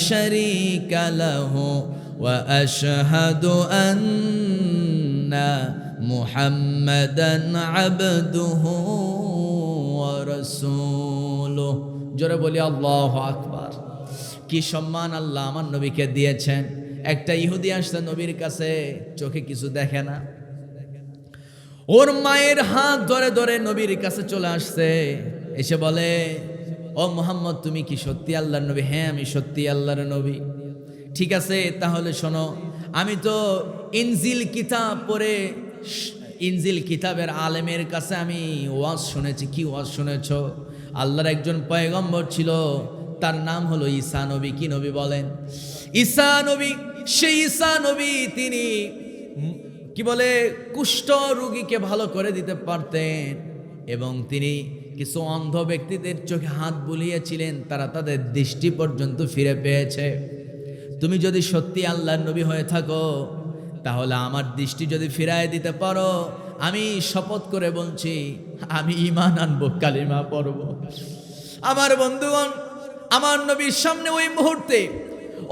শারীকা লাহু ওয়া আশহাদু আন্না মুহাম্মাদান আবদুহু ওয়া রাসূলুহু। জোরে বলি আল্লাহু আকবার। কি সম্মান আল্লাহ আমার নবীকে দিয়েছেন। একটা ইহুদি আসছে নবীর কাছে, চোখে কিছু দেখে না, ওর মায়ের হাত ধরে ধরে নবীর কাছে চলে আসছে, এসে বলে, ও মুহাম্মদ, তুমি কি সত্যি আল্লাহর নবী? হ্যাঁ, আমি সত্যি আল্লাহর নবী। ঠিক আছে, তাহলে শোনো, আমি তো ইনজিল কিতাব পড়ে, ইনজিল কিতাবের আলেমের কাছে আমি ওয়াজ শুনেছি। কি ওয়াজ শুনেছ? আল্লাহর একজন পয়গম্বর ছিল, তার নাম হলো ঈসা নবী। কি নবী বলেন? ঈসা নবী। সেই ঈসা নবী তিনি কি বলে কুষ্ঠ রোগীকে ভালো করে দিতে পারতেন, এবং তিনি কিছু অন্ধ ব্যক্তিদের চোখে হাত বুলিয়েছিলেন, তারা তাদের দৃষ্টি পর্যন্ত ফিরে পেয়েছে। তুমি যদি সত্যি আল্লাহর নবী হয়ে থাকো, তাহলে আমার দৃষ্টি যদি ফিরায় দিতে পারো, আমি শপথ করে বলছি, আমি ঈমান আনবো, কালিমা পড়ব। আমার বন্ধুগণ, আমার নবীর সামনে ওই মুহূর্তে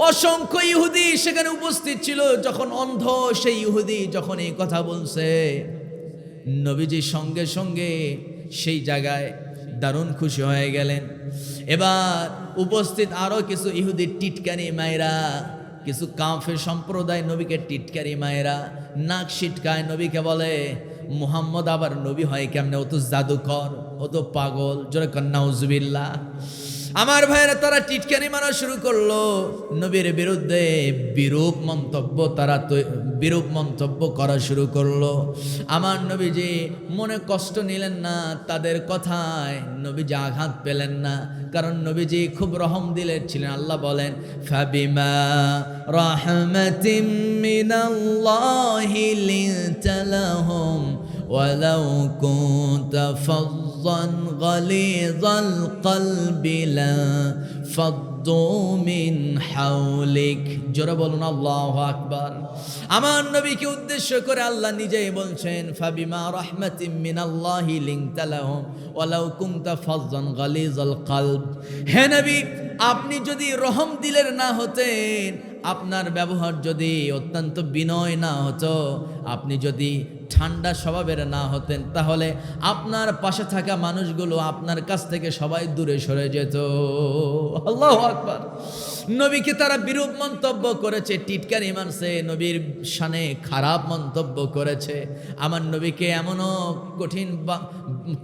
অসংখ্য ইহুদি সেখানে উপস্থিত ছিল। যখন অন্ধ সেই ইহুদি যখন এই কথা বলছে, নবীজি সঙ্গে সঙ্গে সেই জায়গায় দারুণ খুশি হয়ে গেলেন। এবার উপস্থিত আরো কিছু ইহুদি টিটকারি মায়েরা, কিছু কাফের সম্প্রদায় নবীকে টিটকারি মায়েরা নাক সিটকায়, নবীকে বলে, মুহাম্মদ আবার নবী হয় কেমনে? ও তো জাদুকর, ও তো পাগল। জোরে কন্যা নাউজুবিল্লাহ। আমার ভাইয়েরা, তারা টিটকারি মারা শুরু করলো নবীর বিরুদ্ধে, বিরূপ মন্তব্য করা শুরু করলো। আমার নবীজি মনে কষ্ট নিলেন না, তাদের কথায় নবীজি আঘাত পেলেন না, কারণ নবীজি খুব রহম দিলের ছিলেন। আল্লাহ বলেন, ফাবিমা রাহমাতিম মিনাল্লাহি লিনতা লাহুম ওয়ালাউ কুনতা ফাযযান গালিযাল কলবি লাফাদ্দু মিন হাওলিক। জোরে বলুন আল্লাহু আকবার। আমার নবীকে উদ্দেশ্য করে আল্লাহ নিজেই বলছেন, ফাবিমা রাহমাতিম মিনাল্লাহি লিনতা লাহুম ওয়ালাউ কুনতা ফাযযান গালিযাল কলব। হে নবী, আপনি যদি রহম দিলের না হতেন, আপনার ব্যবহার যদি অত্যন্ত বিনয় না হতো, আপনি যদি ঠান্ডা স্বভাবের না হতেন, তাহলে আপনার পাশে থাকা মানুষগুলো আপনার কাছ থেকে সবাই দূরে সরে যেত। আল্লাহু আকবার। নবীকে তারা বিরূপ মন্তব্য করেছে, টিটকারি মারছে, নবীর শানে খারাপ মন্তব্য করেছে। আমার নবীকে এমনও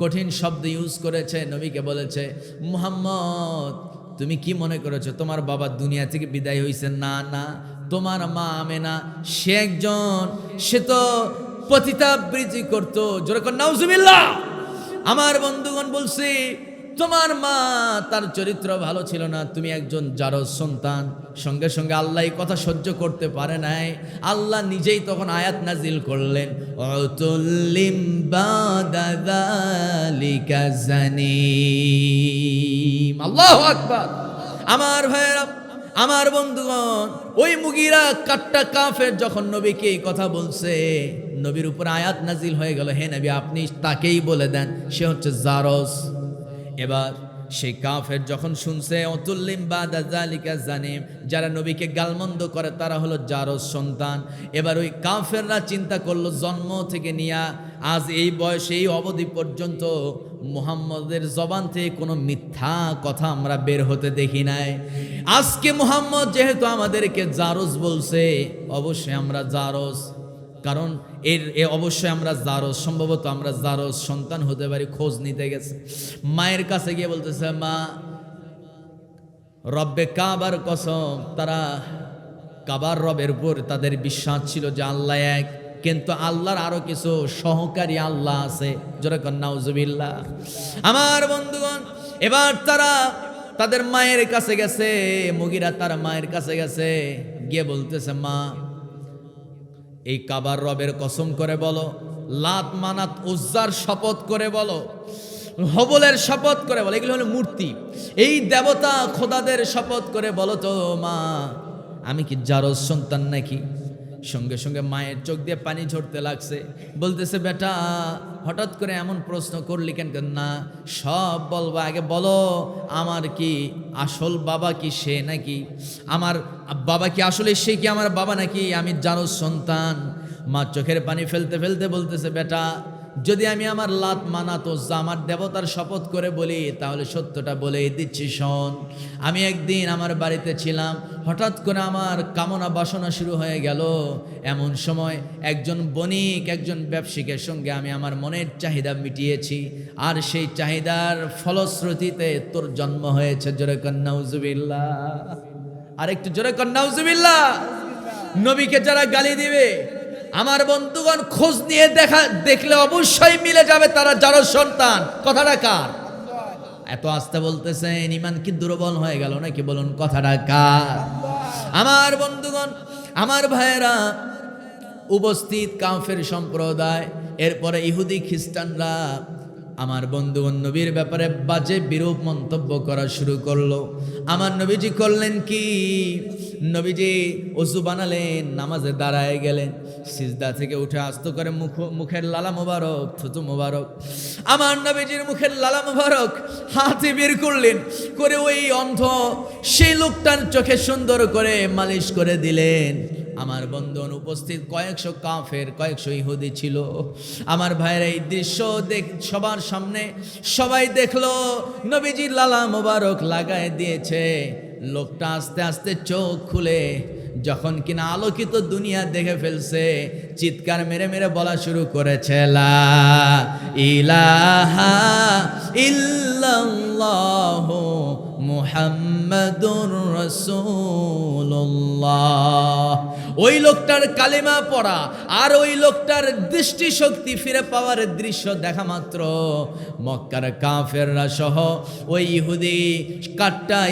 কঠিন শব্দ ইউজ করেছে, নবীকে বলেছে, মুহাম্মদ, তুমি কি মনে করেছো তোমার বাবা দুনিয়া থেকে বিদায় হয়েছে? না না, তোমার মা আমেনা, সে তো পতিতাবৃত্তি করতো। যেরকম নাউজুবিল্লাহ। আমার বন্ধুগণ বলছি, তোমার মা, তার চরিত্র ভালো ছিল না, তুমি একজন জারজ সন্তান। সঙ্গে সঙ্গে আল্লাহ এই কথা সহ্য করতে পারে নাই। আল্লাহ নিজেই তখন আয়াত নাজিল করলেন, উতুল্লিম বাদা যালিকা জানিম। আল্লাহু আকবার। আমার ভাইয়েরা, আমার বন্ধুগণ, ওই মুগিরা কাট্টা কাফের যখন নবীকে এই কথা বলছে, নবীর উপর আয়াত নাজিল হয়ে গেল, হে নবী, আপনি তাকেই বলে দেন, সে হচ্ছে জারজ। এবার সেই কাফের যখন শুনছে, অতুল্লিম বাদা যালিকা জানিম, যারা নবীকে গালমন্দ করে তারা হলো জারজ সন্তান। এবার ওই কাফেররা চিন্তা করলো, জন্ম থেকে নিয়ে আজ এই বয়সে, এই অবধি পর্যন্ত মুহাম্মদের জবান থেকে কোনো মিথ্যা কথা আমরা বের হতে দেখি নাই। আজকে মুহাম্মদ যেহেতু আমাদেরকে জারজ বলছে, অবশ্যই আমরা জারজ, কারণ অবশ্যই আমরা জারজ, সম্ভবত আমরা জারজ সন্তান হতে পারি। খোঁজ নিতে গেছে, মায়ের কাছে গিয়ে বলতেছে, মা, রব্বে কাবার কসম, তারা কাবার রবের উপর তাদের বিশ্বাস ছিল যে আল্লাহ এক, কিন্তু আল্লাহর আরো কিছু সহকারী আল্লাহ আছে। জোরে কর নাউজুবিল্লাহ। আমার বন্ধুগণ, এবার তারা তাদের মায়ের কাছে গেছে, মুগিরা তার মায়ের কাছে গেছে, গিয়ে বলতেছে, মা এই কাবার রবের কসম করে বলো, লাত মানাত উজ্জার শপথ করে বলো, হবলের শপথ করে বলো, এগুলো হলো মূর্তি, এই দেবতা খোদাদের শপথ করে বলো তো মা, আমি কি জারজ সন্তান নাকি? সঙ্গে সঙ্গে মায়ের চোখ দিয়ে পানি ঝরতে লাগছে, বলতেছে, বেটা হঠাৎ করে এমন প্রশ্ন করলি কেন? না সব বলবো, আগে বলো আমার কি আসল বাবা কি সে নাকি? আমার বাবা কি আসলে সে কি আমার বাবা নাকি আমি জারজ সন্তান? মা চোখের পানি ফেলতে ফেলতে বলতেছে, বেটা যদি আমি আমার লাত মানাত উজ্জা আমার দেবতার শপথ করে বলি তাহলে সত্যটা বলেই দিচ্ছি, শোন। আমি একদিন আমার বাড়িতে ছিলাম, হঠাৎ করে আমার কামনা বাসনা শুরু হয়ে গেল। এমন সময় একজন বণিক, একজন ব্যবসায়ীর সঙ্গে আমি আমার মনের চাহিদা মিটিয়েছি, আর সেই চাহিদার ফলশ্রুতিতে তোর জন্ম হয়েছে। জোরে কর নাউজুবিল্লাহ। আর একটু জোরে কর নাউজুবিল্লাহ। নবীকে যারা গালি দিবে, আমার বন্ধুগণ খোঁজ নিয়ে দেখলে অবশ্যই মিলে যাবে তারা জারজ সন্তান। কথাটা কার? এত আস্তে বলতেছেন, ইমান কি দুর্বল হয়ে গেল নাকি? বলুন কথাটা কার? আমার বন্ধুগণ, আমার ভাইয়েরা, উপস্থিত কাফের সম্প্রদায়, এরপরে ইহুদি খ্রিস্টানরা আমার বন্ধুগণ নবীর ব্যাপারে বাজে বিরূপ মন্তব্য করা শুরু করলো। আমার নবীজি করলেন কি? নবীজি ওযু বানালেন, নামাজে দাঁড়ায় গেলেন, সিজদা থেকে উঠে আস্ত করে মুখের লালা মোবারক, থুতু মোবারক, আমার নবীজির মুখের লালা মোবারক হাতে বের করলেন, করে ওই অন্ধ সেই লোকটার চোখে সুন্দর করে মালিশ করে দিলেন। আমার বন্ধন উপস্থিত কয়েকশো কাফের, কয়েকশো ইহুদি ছিল। আমার ভাইয়ের এই দৃশ্য সবার সামনে সবাই দেখলো, নবীজির লালা মোবারক লাগায় দিয়েছে। লোকটা আস্তে আস্তে চোখ খুলে যখন কিনা আলোকিত দুনিয়া দেখে ফেলছে, চিৎকার মেরে মেরে বলা শুরু করেছে, লা ইলাহা ইল্লাল্লাহু মুহাম্মাদুর রাসূলুল্লাহ। ওই লোকটার কালেমা পড়া আর ওই লোকটার দৃষ্টিশক্তি ফিরে পাওয়ার দৃশ্য দেখা মাত্র মক্কার কাফেররা সহ ওই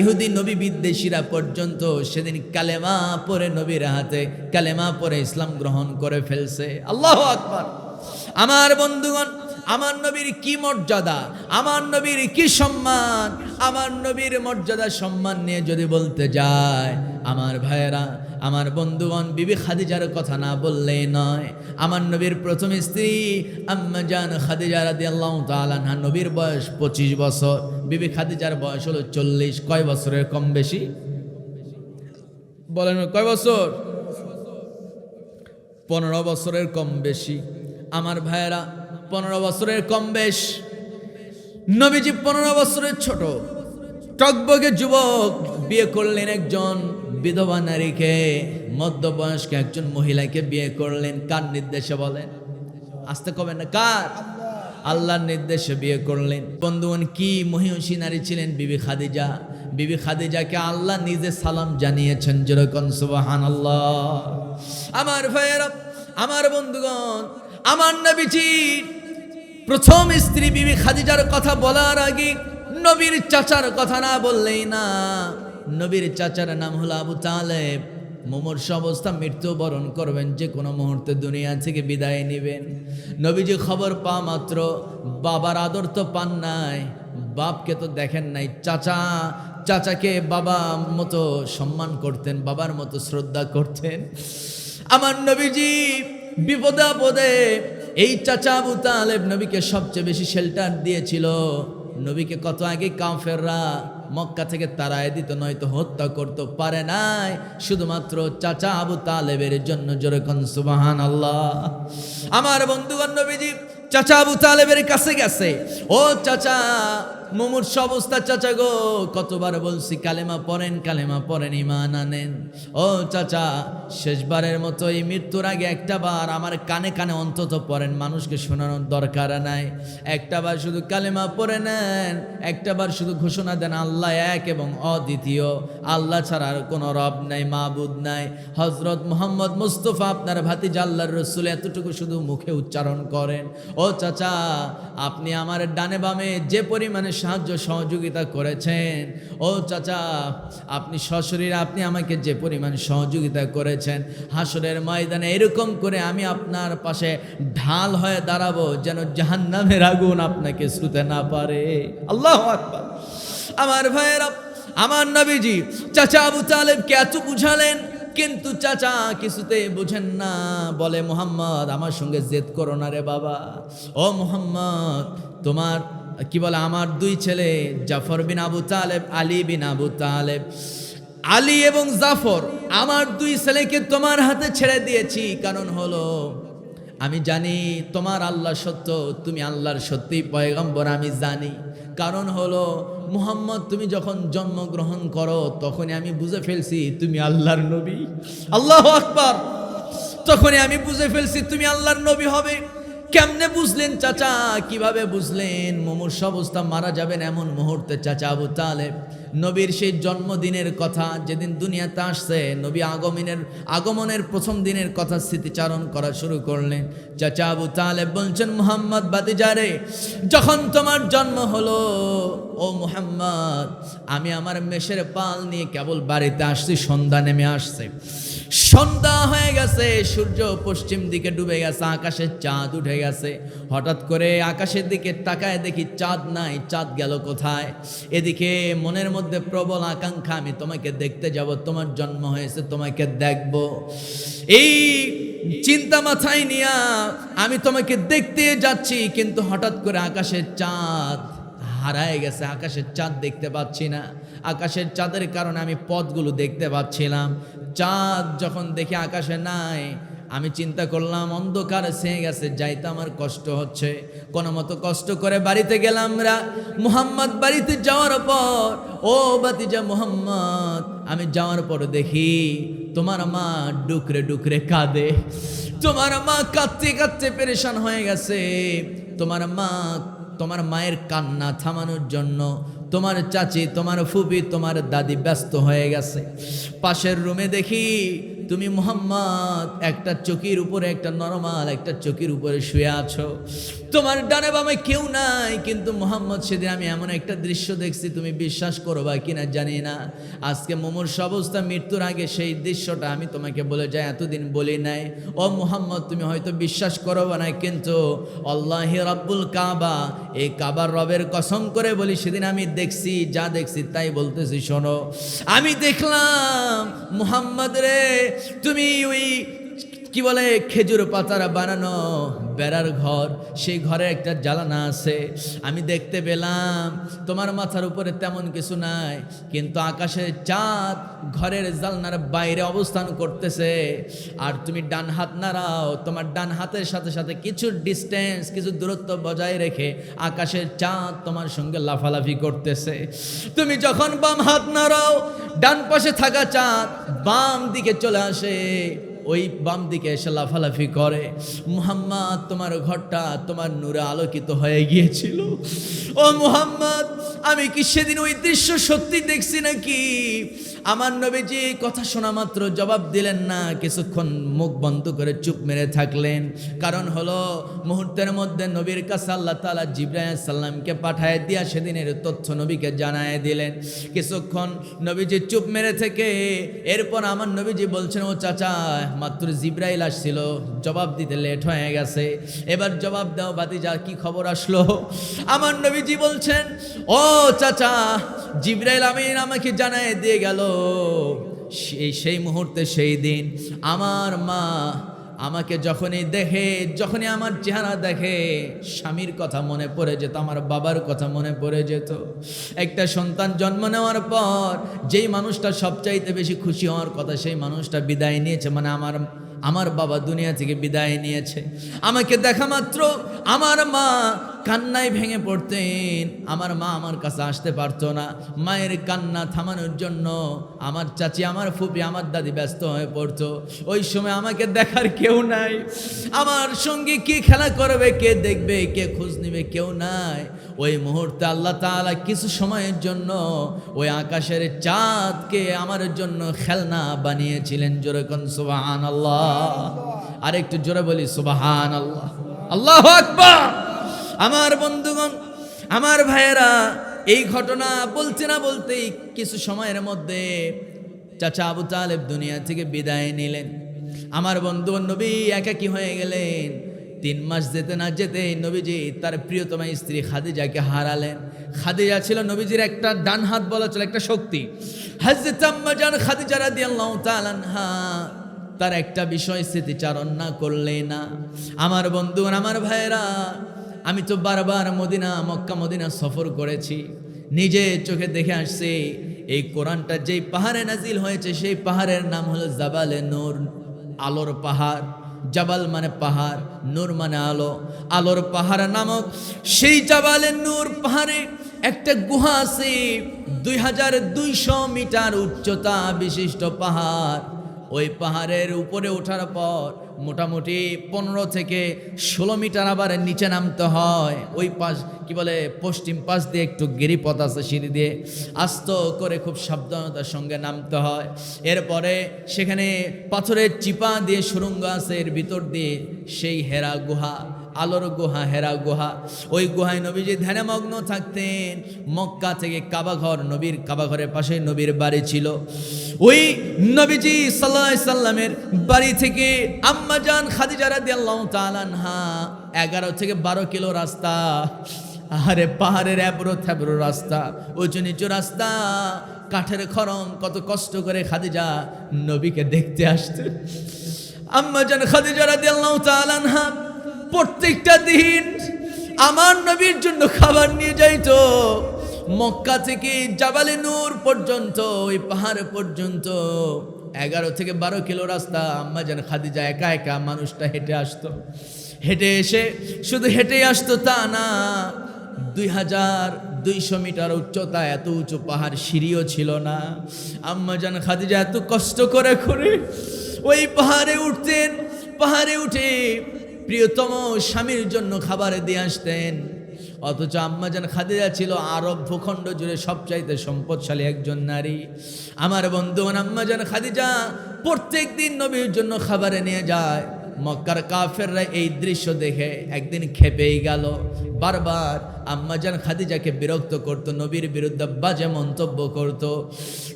ইহুদি নবী বিদ্বেষীরা পর্যন্ত সেদিন কালেমা পড়ে নবীর হাতে কালেমা পড়ে ইসলাম গ্রহণ করে ফেলছে। আল্লাহু আকবার। আমার বন্ধুগণ, আমার নবীর কি মর্যাদা, আমার নবীর কি সম্মান, আমার নবীর মর্যাদা সম্মান নিয়ে যদি বলতে যায়, আমার ভাইয়েরা, আমার বন্ধুগণ, বিবি খাদিজার কথা না বললেই নয়। আমার নবীর প্রথম স্ত্রী আম্মা জান খাদিজা রাদিয়াল্লাহু তাআলা আনহা, নবীর বয়স 25 বছর, বিবি খাদিজার বয়স হলো 40। কয় বছরের কম বেশি? বলেন কয় বছর? 15 বছরের কম বেশি। আমার ভাইয়েরা, 15 বছরের কম বেশ। নবীজি 15 বছরের ছোট টকবগে যুবক বিয়ে করলেন একজন বিধবা নারীকে, মধ্যবয়স্ক একজন মহিলাকে বিয়ে করলেন। কার নির্দেশে? বলেন, আসতে কবে না, কার? আল্লাহর নির্দেশে বিয়ে করলেন। বন্ধুগণ, কি মহিষী নারী ছিলেন বিবি খাদিজা। বিবি খাদিজাকে আল্লাহ নিজে সালাম জানিয়েছেন। যেরকম সুবহানাল্লাহ। আমার ভাইয়েরা, আমার বন্ধুগণ, আমার নবীজির প্রথম স্ত্রী বিবি খাদিজার কথা বলার আগে নবীর চাচার কথা না বললেই না। নবীর চাচার নাম হলো আবু তালেব। মুমূর্ষু অবস্থা, মৃত্যুবরণ করবেন, যে কোনো মুহূর্তে দুনিয়া থেকে বিদায় নেবেন। নবীজি খবর পাওয়া মাত্র, বাবার আদর তো পান নাই, বাপকে তো দেখেন নাই, চাচাকে বাবা মতো সম্মান করতেন, বাবার মতো শ্রদ্ধা করতেন। আমার নবীজি বিপদে আপদে এই চাচা আবু তালেব নবীকে সবচেয়ে বেশি শেল্টার দিয়েছিল। নবীকে কত আগে কাফেররা মক্কা থেকে তাড়ায় দিত, নয়তো হত্যা করতে পারে নাই, শুধুমাত্র চাচা আবু তালেবের জন্য। যেরকম সুবহানাল্লাহ। আমার বন্ধুগণ, নবীজি চাচা আবু তালেবের কাছে গেছে, ও চাচা, মুমূর্ষ অবস্থা চাচা গো, কতবার বলছি কালেমা পড়েন ঈমান আনেন। ও চাচা, শেষবারের মতো এই মৃত্যুর আগে একটা বার আমার কানে কানে অন্তত পড়েন, মানুষকে শোনানোর দরকার নাই। একটা বার শুধু কালেমা পড়ে নেন, একটা বার শুধু ঘোষণা দেন আল্লাহ এক এবং অদ্বিতীয়, আল্লাহ ছাড়া আর কোনো রব নাই, মাবুদ নাই। হযরত মুহাম্মদ মুস্তাফা আপনার ভাতিজা আল্লাহর রাসূল, এতটুকু শুধু মুখে উচ্চারণ করেন। ও চাচা, আপনি আমার ডানে বামে যে পরিমাণে সাহায্য সহযোগিতা করেছেন, ও চাচা আপনি সশরীরে আপনি আমাকে যে পরিমাণ সহযোগিতা করেছেন, হাসরের ময়দানে এরকম করে আমি আপনার পাশে ঢাল হয়ে দাঁড়াবো যেন জাহান্নামের আগুন আপনাকে ছুঁতে না পারে। আল্লাহু আকবার। আমার ভাইয়েরা, আমার নবীজি চাচা আবু তালেবকে এত বুঝালেন, কিন্তু চাচা কিছুতে বুঝেন না। বলে মুহাম্মদ আমার সঙ্গে জেদ করো না রে বাবা। ও মুহাম্মদ, তোমার কি বলে, আমার দুই ছেলে জাফর বিন আবু তালেব, আলী বিন আবু তালেব, আলী এবং জাফর, আমার দুই ছেলেকে তোমার হাতে ছেড়ে দিয়েছি। কারণ হলো আমি জানি তোমার আল্লাহ সত্য, তুমি আল্লাহর সত্যি পয়গম্বর, আমি জানি। কারণ হলো মুহাম্মদ, তুমি যখন জন্মগ্রহণ করো তখনই আমি বুঝে ফেলছি তুমি আল্লাহর নবী। আল্লাহু আকবার। তখনই আমি বুঝে ফেলছি তুমি আল্লাহর নবী হবে। কেমনে বুঝলেন চাচা, কিভাবে বুঝলেন? মুমূর্ষ অবস্থা মারা যাবেন এমন মুহূর্তে চাচা আবু তালেব নবীর সেই জন্মদিনের কথা, যেদিন দুনিয়াতে আসছে, নবী আগমনের প্রথম দিনের কথা স্মৃতিচারণ করা শুরু করলেন। চাচা আবু তালেব বলছেন, মুহাম্মদ বাতিজারে, যখন তোমার জন্ম হলো, ও মুহাম্মদ, আমি আমার মেষের পাল নিয়ে কেবল বাড়িতে আসছি, সন্ধ্যা নেমে আসছে, সন্ধ্যা হয়ে গেছে, সূর্য পশ্চিম দিকে ডুবে গেছে, আকাশে চাঁদ উঠে গেছে। হঠাৎ করে আকাশের দিকে তাকায় দেখি চাঁদ নাই, চাঁদ গেল কোথায়? এদিকে মনের মধ্যে প্রবল আকাঙ্ক্ষা, আমি তোমাকে দেখতে যাব, তোমার জন্ম হয়েছে, তোমাকে দেখব। এই চিন্তা মাথায় নিয়া আমি তোমাকে দেখতে যাচ্ছি, কিন্তু হঠাৎ করে আকাশের চাঁদ হারায় গেছে, আকাশের চাঁদ দেখতে পাচ্ছি না। আকাশের চাঁদের কারণে আমি পথগুলো দেখতে পাচ্ছিলাম। চাঁদ যখন দেখি আকাশে নাই, আমি চিন্তা করলাম অন্ধকার ছেয়ে গেছে, যাইতে আমার কষ্ট হচ্ছে। কোনো মতো কষ্ট করে বাড়িতে গেলাম। মুহাম্মদ বাড়িতে যাওয়ার পর, ও বাতিজা মুহাম্মদ, আমি যাওয়ার পর দেখি তোমার মা ডুকরে ডুকরে কাঁদে। তোমার মা কাঁদতে কাঁদতে পেরেশান হয়ে গেছে। তোমার মায়ের কান্না থামানোর জন্য তোমার চাচি, তোমার ফুপি, তোমার দাদি ব্যস্ত হয়ে গেছে। পাশের রুমে দেখি তুমি মুহাম্মদ একটা চৌকির উপরে, একটা নরমাল একটা চৌকির উপরে শুয়ে আছো। তোমার ডানে বামে কেউ নাই। কিন্তু মুহাম্মদ, সেদিন আমি এমন একটা দৃশ্য দেখছি, তুমি বিশ্বাস করবা কিনা জানি না। আজকে মুমূর্ষ অবস্থা, মৃত্যুর আগে সেই দৃশ্যটা আমি তোমাকে বলে যাই, এতদিন বলি নাই। ও মুহাম্মদ, তুমি হয়তো বিশ্বাস করবা না, কিন্তু আল্লাহি রাব্বুল কাবা, এই কাবার রবের কসম করে বলি, সেদিন আমি দেখছি, যা দেখছি তাই বলতেছি, শোনো। আমি দেখলাম মুহাম্মদ রে, তুমি ওই কি বলে খেজুর পাতার বানানো বেড়ার ঘর, সেই ঘরে একটা জ্বালানা আছে। আমি দেখতে পেলাম তোমার মাথার উপরে তেমন কিছু নাই, কিন্তু আকাশে চাঁদ ঘরের জালনার বাইরে অবস্থান করতেছে। আর তুমি ডান হাত নাড়াও, তোমার ডান হাতের সাথে সাথে কিছু ডিস্টেন্স, কিছু দূরত্ব বজায় রেখে আকাশের চাঁদ তোমার সঙ্গে লাফালাফি করতেছে। তুমি যখন বাম হাত নাড়াও, ডান পাশে থাকা চাঁদ বাম দিকে চলে আসে, ওই বাম দিকে এসে লাফালাফি করে। মুহাম্মদ, তোমার ঘরটা তোমার নূরে আলোকিত হয়ে গিয়েছিল। ও মুহাম্মদ, আমি কি সেদিন ওই দৃশ্য সত্যি দেখছি নাকি? আমার নবীজি কথা শোনা মাত্র জবাব দিলেন না, কিছুক্ষণ মুখ বন্ধ করে চুপ মেরে থাকলেন। কারণ হলো মুহূর্তের মধ্যে নবীর কাছে আল্লাহ তাআলা জিবরাইল আলাইহিস সালামকে পাঠায় দিয়া সেদিনের তথ্য নবীকে জানায় দিলেন। কিছুক্ষণ নবীজি চুপ মেরে থেকে এরপর আমার নবীজি বলছেন, ও চাচা, মাত্র জিবরাইল আসছিল, জবাব দিতে লেট হয়ে গেছে, এবার জবাব দাও ভাতিজা, কি খবর আসলো? আমার নবীজি বলছেন, ও চাচা, জিবরাইল আমিন আমাকে জানায় দিয়ে গেল, সেই মুহূর্তে, সেই দিন আমার মা আমাকে যখনই আমার চেহারা দেখে, স্বামীর কথা মনে পড়ে যেত, আমার বাবার কথা মনে পড়ে যেত। একটা সন্তান জন্ম নেওয়ার পর যেই মানুষটা সবচাইতে বেশি খুশি হওয়ার কথা, সেই মানুষটা বিদায় নিয়েছে, মানে আমার বাবা দুনিয়া থেকে বিদায় নিয়েছে। আমাকে দেখা মাত্র আমার মা কান্নায় ভেঙে পড়তেন। আমার মা আমার কাছে আসতে পারতো না। মায়ের কান্না থামানোর জন্য আমার চাচি, আমার ফুপি, আমার দাদি ব্যস্ত হয়ে পড়তো। ওই সময় আমাকে দেখার কেউ নাই, আমার সঙ্গে কে খেলা করবে, কে দেখবে, কে খোঁজ নেবে, কেউ নাই। ওই মুহূর্তে আল্লাহ তাআলা কিছু সময়ের জন্য ওই আকাশের চাঁদকে আমার জন্য খেলনা বানিয়েছিলেন। জোরে কোন সুবহানাল্লাহ। আর একটু জোরে বলি সুবহানাল্লাহ, আল্লাহু আকবার। আমার বন্ধুগণ, আমার ভাইয়েরা, এই ঘটনা বলতে না বলতেই কিছু সময়ের মধ্যে চাচা আবু তালেব দুনিয়া থেকে বিদায় নিলেন। আমার বন্ধু নবী একাকী হয়ে গেলেন। 3 মাস যেতে না যেতে নবীজি তার প্রিয়তমা স্ত্রী খাদিজাকে হারালেন। খাদিজা ছিল নবীজির একটা ডান হাত বলা চলে, একটা শক্তি। হযরত আম্মা জান খাদিজা রাদিয়াল্লাহু তাআলা আনহা তার একটা বিষয় স্মৃতিচারণ না করলে না। আমার বন্ধু, আমার ভাইয়েরা, আমি তো বারবার মদিনা, মক্কা মদিনা সফর করেছি, নিজে চোখে দেখে আসছি। এই কোরআনটা যেই পাহাড়ে নাজিল হয়েছে সেই পাহাড়ের নাম হলো জাবালে নূর, আলোর পাহাড়। জাবাল মানে পাহাড়, নূর মানে আলো। আলোর পাহাড় নামক সেই জাবালে নূর পাহাড়ে একটা গুহা আছে, 2200 মিটার উচ্চতা বিশিষ্ট পাহাড়। ওই পাহাড়ের উপরে ওঠার পর মোটামুটি 15 থেকে 16 মিটার আবার নিচে নামতে হয়। ওই পাশ কি বলে, পশ্চিম পাশ দিয়ে একটু গিরিপথ আছে, সিঁড়ি দিয়ে আস্তে করে খুব সাবধানতার সঙ্গে নামতে হয়। এরপরে সেখানে পাথরের চিপা দিয়ে সুড়ঙ্গ আছে, এর ভিতর দিয়ে সেই হেরা গুহা, আলোর গুহা, হেরা গুহা। ওই গুহায় নবীজি ধ্যানমগ্ন থাকতেন। মক্কা থেকে কাবা ঘর, নবীর কাবা ঘরের পাশে নবীর বাড়ি ছিল। ওই নবীজি সাল্লাল্লাহু আলাইহি সাল্লামের বাড়ি থেকে আম্মা জান খাদিজা রাদিয়াল্লাহু তাআলা আনহা 11 থেকে 12 কিলো রাস্তা। আরে পাহাড়ের এবড়ো থেবড়ো রাস্তা, উঁচু নিচু রাস্তা, কাঠের খড়ম, কত কষ্ট করে খাদিজা নবীকে দেখতে আসতেন। আম্মা জান খাদিজা রাদিয়াল্লাহু তাআলা আনহা প্রত্যেকটা দিন আমার নবীর জন্য খাবার নিয়ে যাইতো। মক্কা থেকে জাবালে নূর পর্যন্ত, ওই পাহাড় পর্যন্ত 11 থেকে 12 কিলো রাস্তা আম্মা জান খাদিজা একা একা মানুষটা হেঁটে আসতো। হেঁটে এসে শুধু হেঁটেই আসতো তা না, 2200 মিটার উচ্চতা, এত উঁচু পাহাড়, সিঁড়িও ছিল না। আম্মা জান খাদিজা এত কষ্ট করে করে ওই পাহাড়ে উঠতেন। পাহাড়ে উঠে প্রিয়তম স্বামীর জন্য খাবার দিয়ে আসতেন। অথচ আম্মা জান খাদিজা ছিল আরব ভূখণ্ড জুড়ে সবচাইতে সম্পদশালী একজন নারী। আমার বন্ধু, আম্মা জান খাদিজা প্রত্যেক দিন নবীর জন্য খাবারে নিয়ে যায়। মক্কার কাফেররা এই দৃশ্য দেখে একদিন খেপেই গেল। বারবার আম্মা জান খাদিজাকে বিরক্ত করত, নবীর বিরুদ্ধে বাজে মন্তব্য করত,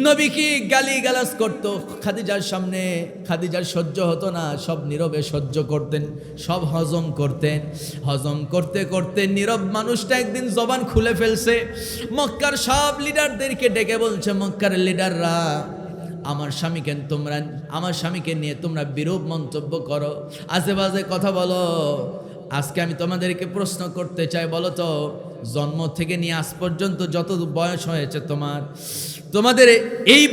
নবীকে গালিগালাজ করত খাদিজার সামনে। খাদিজার সহ্য হতো না, সব নীরবে সহ্য করতেন, সব হজম করতেন। হজম করতে করতে নীরব মানুষটা একদিন জবান খুলে ফেলছে। মক্কার সব লিডারদেরকে ডেকে বলছে, মক্কার লিডাররা, আমার স্বামীকে নিয়ে তোমরা বিরূপ মন্তব্য করো, আজে বাজে কথা বলো। আজকে আমি তোমাদেরকে প্রশ্ন করতে চাই, বলো তো, জন্ম থেকে নিয়ে আজ পর্যন্ত যত বয়স হয়েছে তোমাদের এই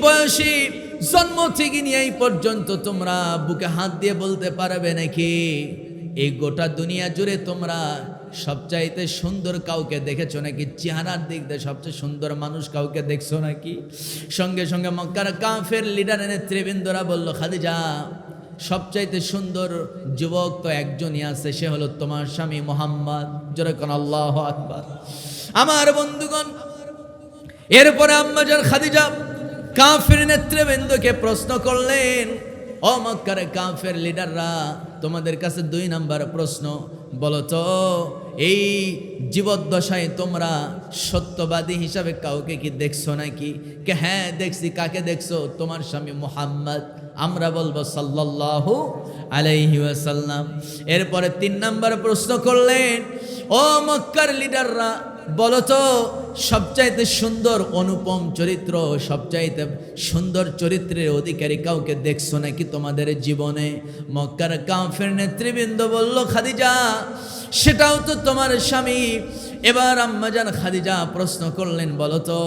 বয়সে জন্ম থেকে নিয়ে এই পর্যন্ত তোমরা বুকে হাত দিয়ে বলতে পারবে নাকি এই গোটা দুনিয়া জুড়ে তোমরা সবচাইতে সুন্দর কাউকে দেখেছো নাকি? চেহারার দিক দিয়ে সবচেয়ে সুন্দর মানুষ কাউকে দেখছো নাকি? সঙ্গে সঙ্গে মক্কার কাফের লিডারের নেতৃবৃন্দরা বলল, খাদিজা, সবচাইতে সুন্দর যুবক তো একজনই আছে, সে হলো তোমার স্বামী মুহাম্মদ। জোরে কোন আল্লাহু আকবার। আমার বন্ধুগণ, এরপরে আম্মা জান খাদিজা কাফের নেতৃবৃন্দকে প্রশ্ন করলেন, ও মক্কার কাফের লিডাররা, তোমাদের কাছে 2 নাম্বার প্রশ্ন, বলো তো, এই জীবদ্দশায় তোমরা সত্যবাদী হিসাবে কাউকে কি দেখছো নাকি? কে হ্যাঁ দেখছি। কাকে দেখছো? তোমার স্বামী মুহাম্মদ। আমরা বলবো সাল্লাল্লাহু আলাইহি ওয়াসাল্লাম। এরপরে 3 নাম্বার প্রশ্ন করলেন, ও মক্কার লিডাররা, বলো তো, সবচাইতে সুন্দর অনুপম চরিত্র, সবচাইতে সুন্দর চরিত্রের অধিকারী কাউকে দেখছো নাকি তোমাদের জীবনে? মক্কার কাফের নেতৃবৃন্দ বলল, খাদিজা, সেটাও তো তোমার স্বামী। এবার আম্মা জান খাদিজা প্রশ্ন করলেন, বলো তো,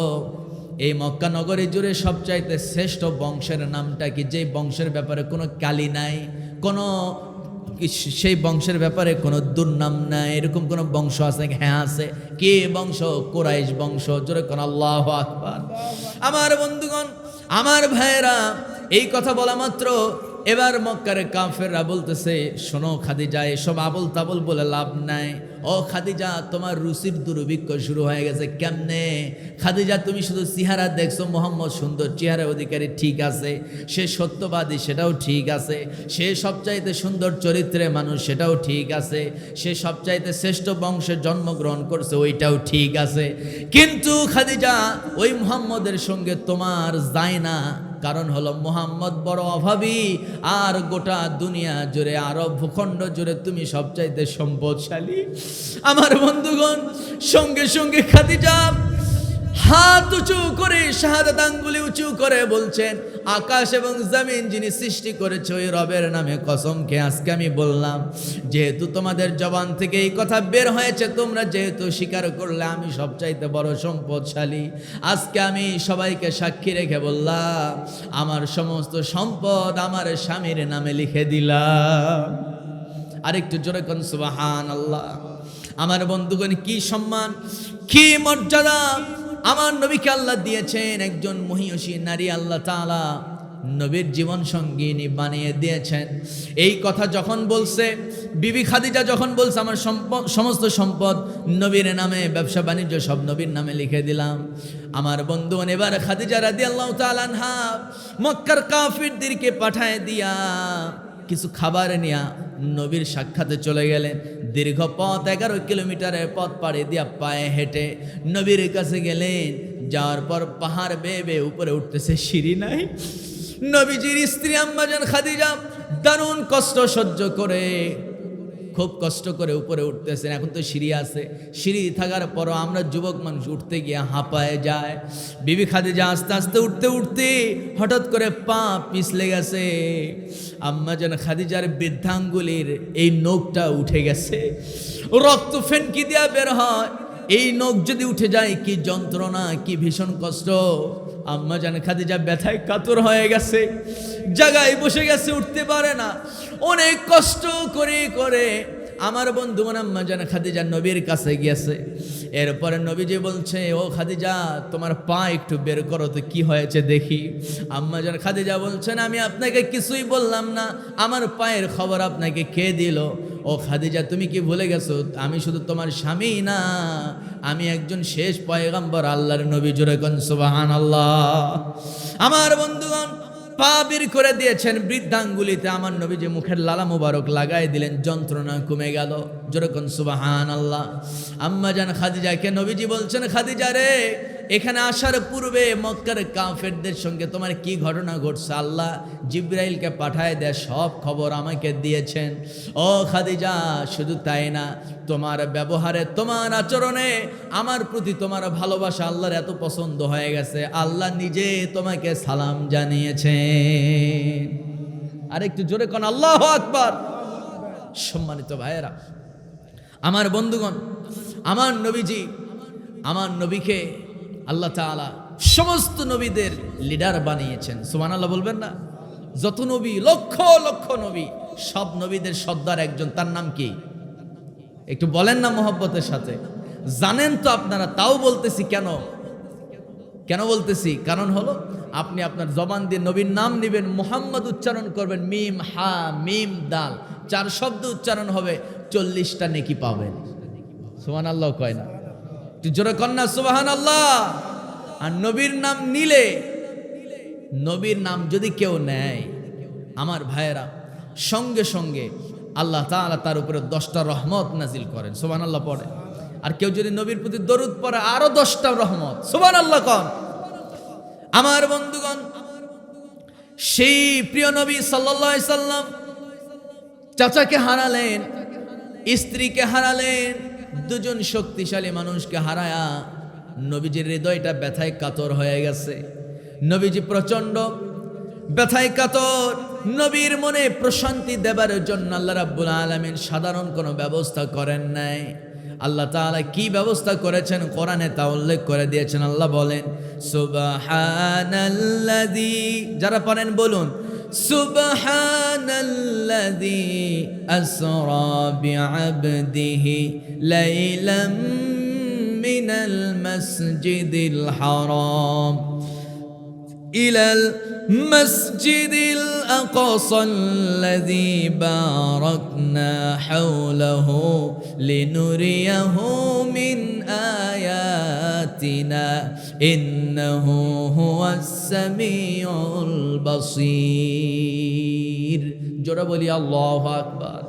এই মক্কা নগরী জুড়ে সবচাইতে শ্রেষ্ঠ বংশের নামটা কি? যে বংশের ব্যাপারে কোনো কালি নাই, কোনো সেই বংশের ব্যাপারে কোনো দুর্নাম নাই, এরকম কোনো বংশ আছে? হ্যাঁ আছে। কে বংশ? কুরাইশ বংশ। জোরে কোন আল্লাহু আকবার। আমার বন্ধুগণ, আমার ভাইয়েরা, এই কথা বলা মাত্র এবার মক্কার কাফেররা বলতেছে, শোনো খাদিজা, এসব আবল তাবল বলে লাভ নাই। ও খাদিজা, তোমার রুচির দুর্ভিক্ষ শুরু হয়ে গেছে। কেমনে? খাদিজা, তুমি শুধু চেহারা দেখছো, মোহাম্মদ সুন্দর চেহারা অধিকারী, ঠিক আছে, সে সত্যবাদী, সেটাও ঠিক আছে, সে সবচাইতে সুন্দর চরিত্রের মানুষ, সেটাও ঠিক আছে, সে সবচাইতে শ্রেষ্ঠ বংশে জন্মগ্রহণ করছে, ওইটাও ঠিক আছে, কিন্তু খাদিজা, ওই মুহাম্মদের সঙ্গে তোমার যায় না। কারণ হলো মুহাম্মদ বড় অভাবী, আর গোটা দুনিয়া জুড়ে, আরব ভূখণ্ড জুড়ে তুমি সবচাইতে সম্পদশালী। আমার বন্ধুগণ, সঙ্গে সঙ্গে খাদিজা হাত উঁচু করে, শাহাদাত আঙ্গুলি উঁচু করে বলছেন, আকাশ এবং জমিন যিনি সৃষ্টি করেছে ওই রবের নামে কসম খেয়ে আজকে আমি বললাম, যেহেতু তোমাদের জবান থেকে এই কথা বের হয়েছে, তোমরা যেহেতু স্বীকার করলে আমি সবচাইতে বড় সম্পদশালী, আজকে আমি সবাইকে সাক্ষী রেখে বললাম, আমার সমস্ত সম্পদ আমার স্বামীর নামে লিখে দিলাম। আরেকটু জোরে কোন সুবহানাল্লাহ। আমার বন্ধুগণ, কি সম্মান, কি মর্যাদা আমার নবীকে আল্লাহ দিয়েছেন। একজন মহিয়সী নারী আল্লাহ তাআলা নবীর জীবন সঙ্গিনী বানিয়ে দিয়েছেন। এই কথা যখন বলছে বিবি খাদিজা, যখন বলছে আমার সমস্ত সম্পদ নবীর নামে, ব্যবসা বাণিজ্য সব নবীর নামে লিখে দিলাম, আমার বন্ধুগণ, এবার খাদিজা রাদিয়াল্লাহু তাআলা আনহা মক্কার কাফিরদেরকে পাঠায় দিয়া কিছু খাবার নিয়া নবীর সাক্ষাতে চলে গেলেন। দীর্ঘ পথ 11 কিলোমিটারের পথ পাড়ি দিয়া পায়ে হেঁটে নবীর কাছে গেলেন। যাওয়ার পর পাহাড় বেয়ে বেয়ে উপরে উঠতেছে, সিঁড়ি নাই। নবীজির স্ত্রী আম্মাজান খাদিজা দারুণ কষ্ট সহ্য করে, খুব কষ্ট করে উপরে উঠতেছেন। এখন তো সিঁড়ি আছে, সিঁড়ি থাকার পরও আমরা যুবক মানুষ উঠতে গিয়ে হাঁপায়ে যায়। বিবি খাদিজা আস্তে আস্তে উঠতে উঠতে হঠাৎ করে পা পিছলে গেছে। আম্মাজান খাদিজার বৃদ্ধাঙ্গুলির এই নখটা উঠে গেছে, রক্ত ফেনকি দিয়া বের হয়। এই নখ যদি উঠে যায়, কি যন্ত্রণা, কি ভীষণ কষ্ট। আম্মাজান খাদিজা ব্যথায় কাতর হয়ে গেছে, জায়গায় বসে গেছে, উঠতে পারে না। অনেক কষ্ট করে করে আমার বন্ধুগণ আম্মাজান খাদিজা নবীর কাছে গিয়েছে। এরপরে নবীজি বলছে, ও খাদিজা, তোমার পা একটু বের করো তো, কি হয়েছে দেখি। আম্মাজান খাদিজা বলছেন, আমি আপনাকে কিছুই বললাম না, আমার পায়ের খবর আপনাকে কে দিল? ও খাদিজা, তুমি কি ভুলে গেছো, আমি শুধু তোমার স্বামী না, আমি একজন শেষ পয়গম্বর, আল্লাহর নবী। জোরে কোন সুবহানাল্লাহ। আমার বন্ধুগণ, পা বের করে দিয়েছেন বৃদ্ধাঙ্গুলিতে, আমার নবীজি মুখের লালা মুবারক লাগাই দিলেন, যন্ত্রণা কমে গেল। জোরে কোন সুবহানাল্লাহ। আম্মাজান খাদিজাকে নবীজি বলছেন, খাদিজা রে, এখানে আসার পূর্বে মক্কার কাফেরদের সঙ্গে তোমার কি ঘটনা ঘটছে, আল্লাহ জিব্রাইলকে পাঠায় দেয়, সব খবর আমাকে দিয়েছেন। ও খাদিজা, শুধু তাই না, তোমার ব্যবহারে, তোমার আচরণে আমার প্রতি তোমার ভালোবাসা আল্লাহর এত পছন্দ হয়ে গেছে, আল্লাহ নিজে তোমাকে সালাম জানিয়েছেন। আরেকটু জোরে কোন আল্লাহু আকবার। সম্মানিত ভাইয়েরা, আমার বন্ধুগণ, আমার নবীজি, আমার নবীকে আল্লাহ তাআলা সমস্ত নবীদের লিডার বানিয়েছেন। সুবহানাল্লাহ বলবেন না? যত নবী, লক্ষ লক্ষ নবী, সব নবীদের সর্দার একজন, তার নাম কি? একটু বলেন না মহব্বতের সাথে। জানেন তো আপনারা, তাও বলতেছি। কেন কেন বলতেছি? কারণ হলো, আপনি আপনার জবান দিয়ে নবীর নাম নেবেন, মুহাম্মদ উচ্চারণ করবেন, মিম হা মিম দাল, 4 শব্দ উচ্চারণ হবে, 40টা নেকি পাবেন। সুবহানাল্লাহ কয় না? জোরে কন্যা সুবহানাল্লাহ। আর নবীর নাম নিলে, নবীর নাম যদি কেউ নেয়, আমার ভাইয়েরা, সঙ্গে সঙ্গে আল্লাহ তাআলা তার উপরে 10টা রহমত নাজিল করেন। সুবহানাল্লাহ পড়ে। আর কেউ যদি নবীর প্রতি দরুদ পড়ে, আরো 10টা রহমত। সুবহানাল্লাহ কন। আমার বন্ধুগণ, সেই প্রিয় নবী সাল্লাল্লাহু আলাইহি সাল্লাম চাচাকে হারালেন, স্ত্রীকে হারালেন, দুজন শক্তিশালী মানুষকে হারায়া নবীজির হৃদয়টা ব্যথায় কাতর হয়ে গেছে। নবীজি প্রচন্ড ব্যথায় কাতর। নবীর মনে প্রশান্তি দেবার জন্য আল্লাহ রাব্বুল আলামিন সাধারণ কোনো ব্যবস্থা করেন নাই। আল্লাহ তাআলা কি ব্যবস্থা করেছেন কোরআনে তা উল্লেখ করে দিয়েছেন। আল্লাহ বলেন, সুবহানাল্লাযী, যারা পারেন বলুন সুবহানাল্লাযী আসরা বিআবদিহি লাইলাম মিনাল মাসজিদিল হারাম ইলাল মাসজিদিল আকসাল্লাযী বারাকনা হাওলাহু লিনুরিয়াহু মিন আয়াতিনা ইন্নাহু হুয়াস সামিউল বাসীর। জোরে বলি আল্লাহু আকবার।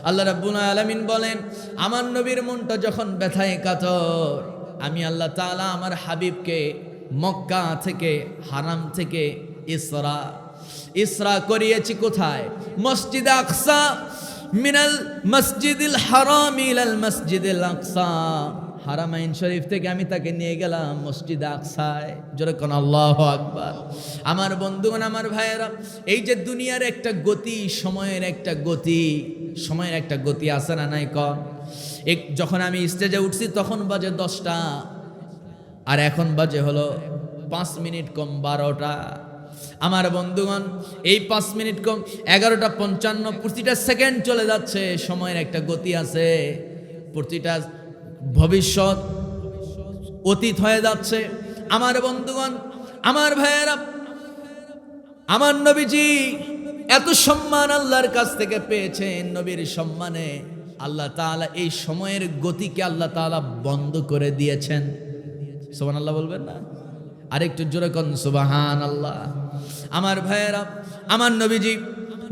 আল্লাহ রাব্বুল আলামিন বলেন, আমার নবীর মনটা যখন ব্যথায় কাতর, আমি আল্লাহ তাআলা আমার হাবিবকে মক্কা থেকে, হারাম থেকে ইসরা করিয়েছি। কোথায়? মসজিদ আকসা, মিনাল মসজিদিল হারাম ইলাল মসজিদিল আকসা। হারামাইন শরীফ থেকে আমি তাকে নিয়ে গেলাম মসজিদ আকসায়। জোরে কোন আল্লাহু আকবার। আমার বন্ধুগণ, আমার ভাইয়েরা, এই যে দুনিয়ার একটা গতি, সময়ের একটা গতি আছে না নাই? কন যখন আমি স্টেজে উঠছি তখন বাজে 10টা, আর এখন বাজে হলো 5 মিনিট কম 12টা। আমার বন্ধুগণ, এই 5 মিনিট কম 11:55, প্রতিটা সেকেন্ড চলে যাচ্ছে। সময়ের একটা গতি আছে, প্রতিটা ভবিষ্যৎ অতীত হয়ে যাচ্ছে। আমার বন্ধুগণ, আমার ভাইয়েরা, আমার নবীজি এত সম্মান আল্লাহর কাছ থেকে পেয়েছেন। নবীর সম্মানে আল্লাহ তাআলা এই সময়ের গতিকে আল্লাহ তাআলা বন্ধ করে দিয়েছেন। সুবহানাল্লাহ বলবেন না? আরেকটু জোরে কোন সুবহানাল্লাহ। আমার ভাইয়েরা, আমার নবীজি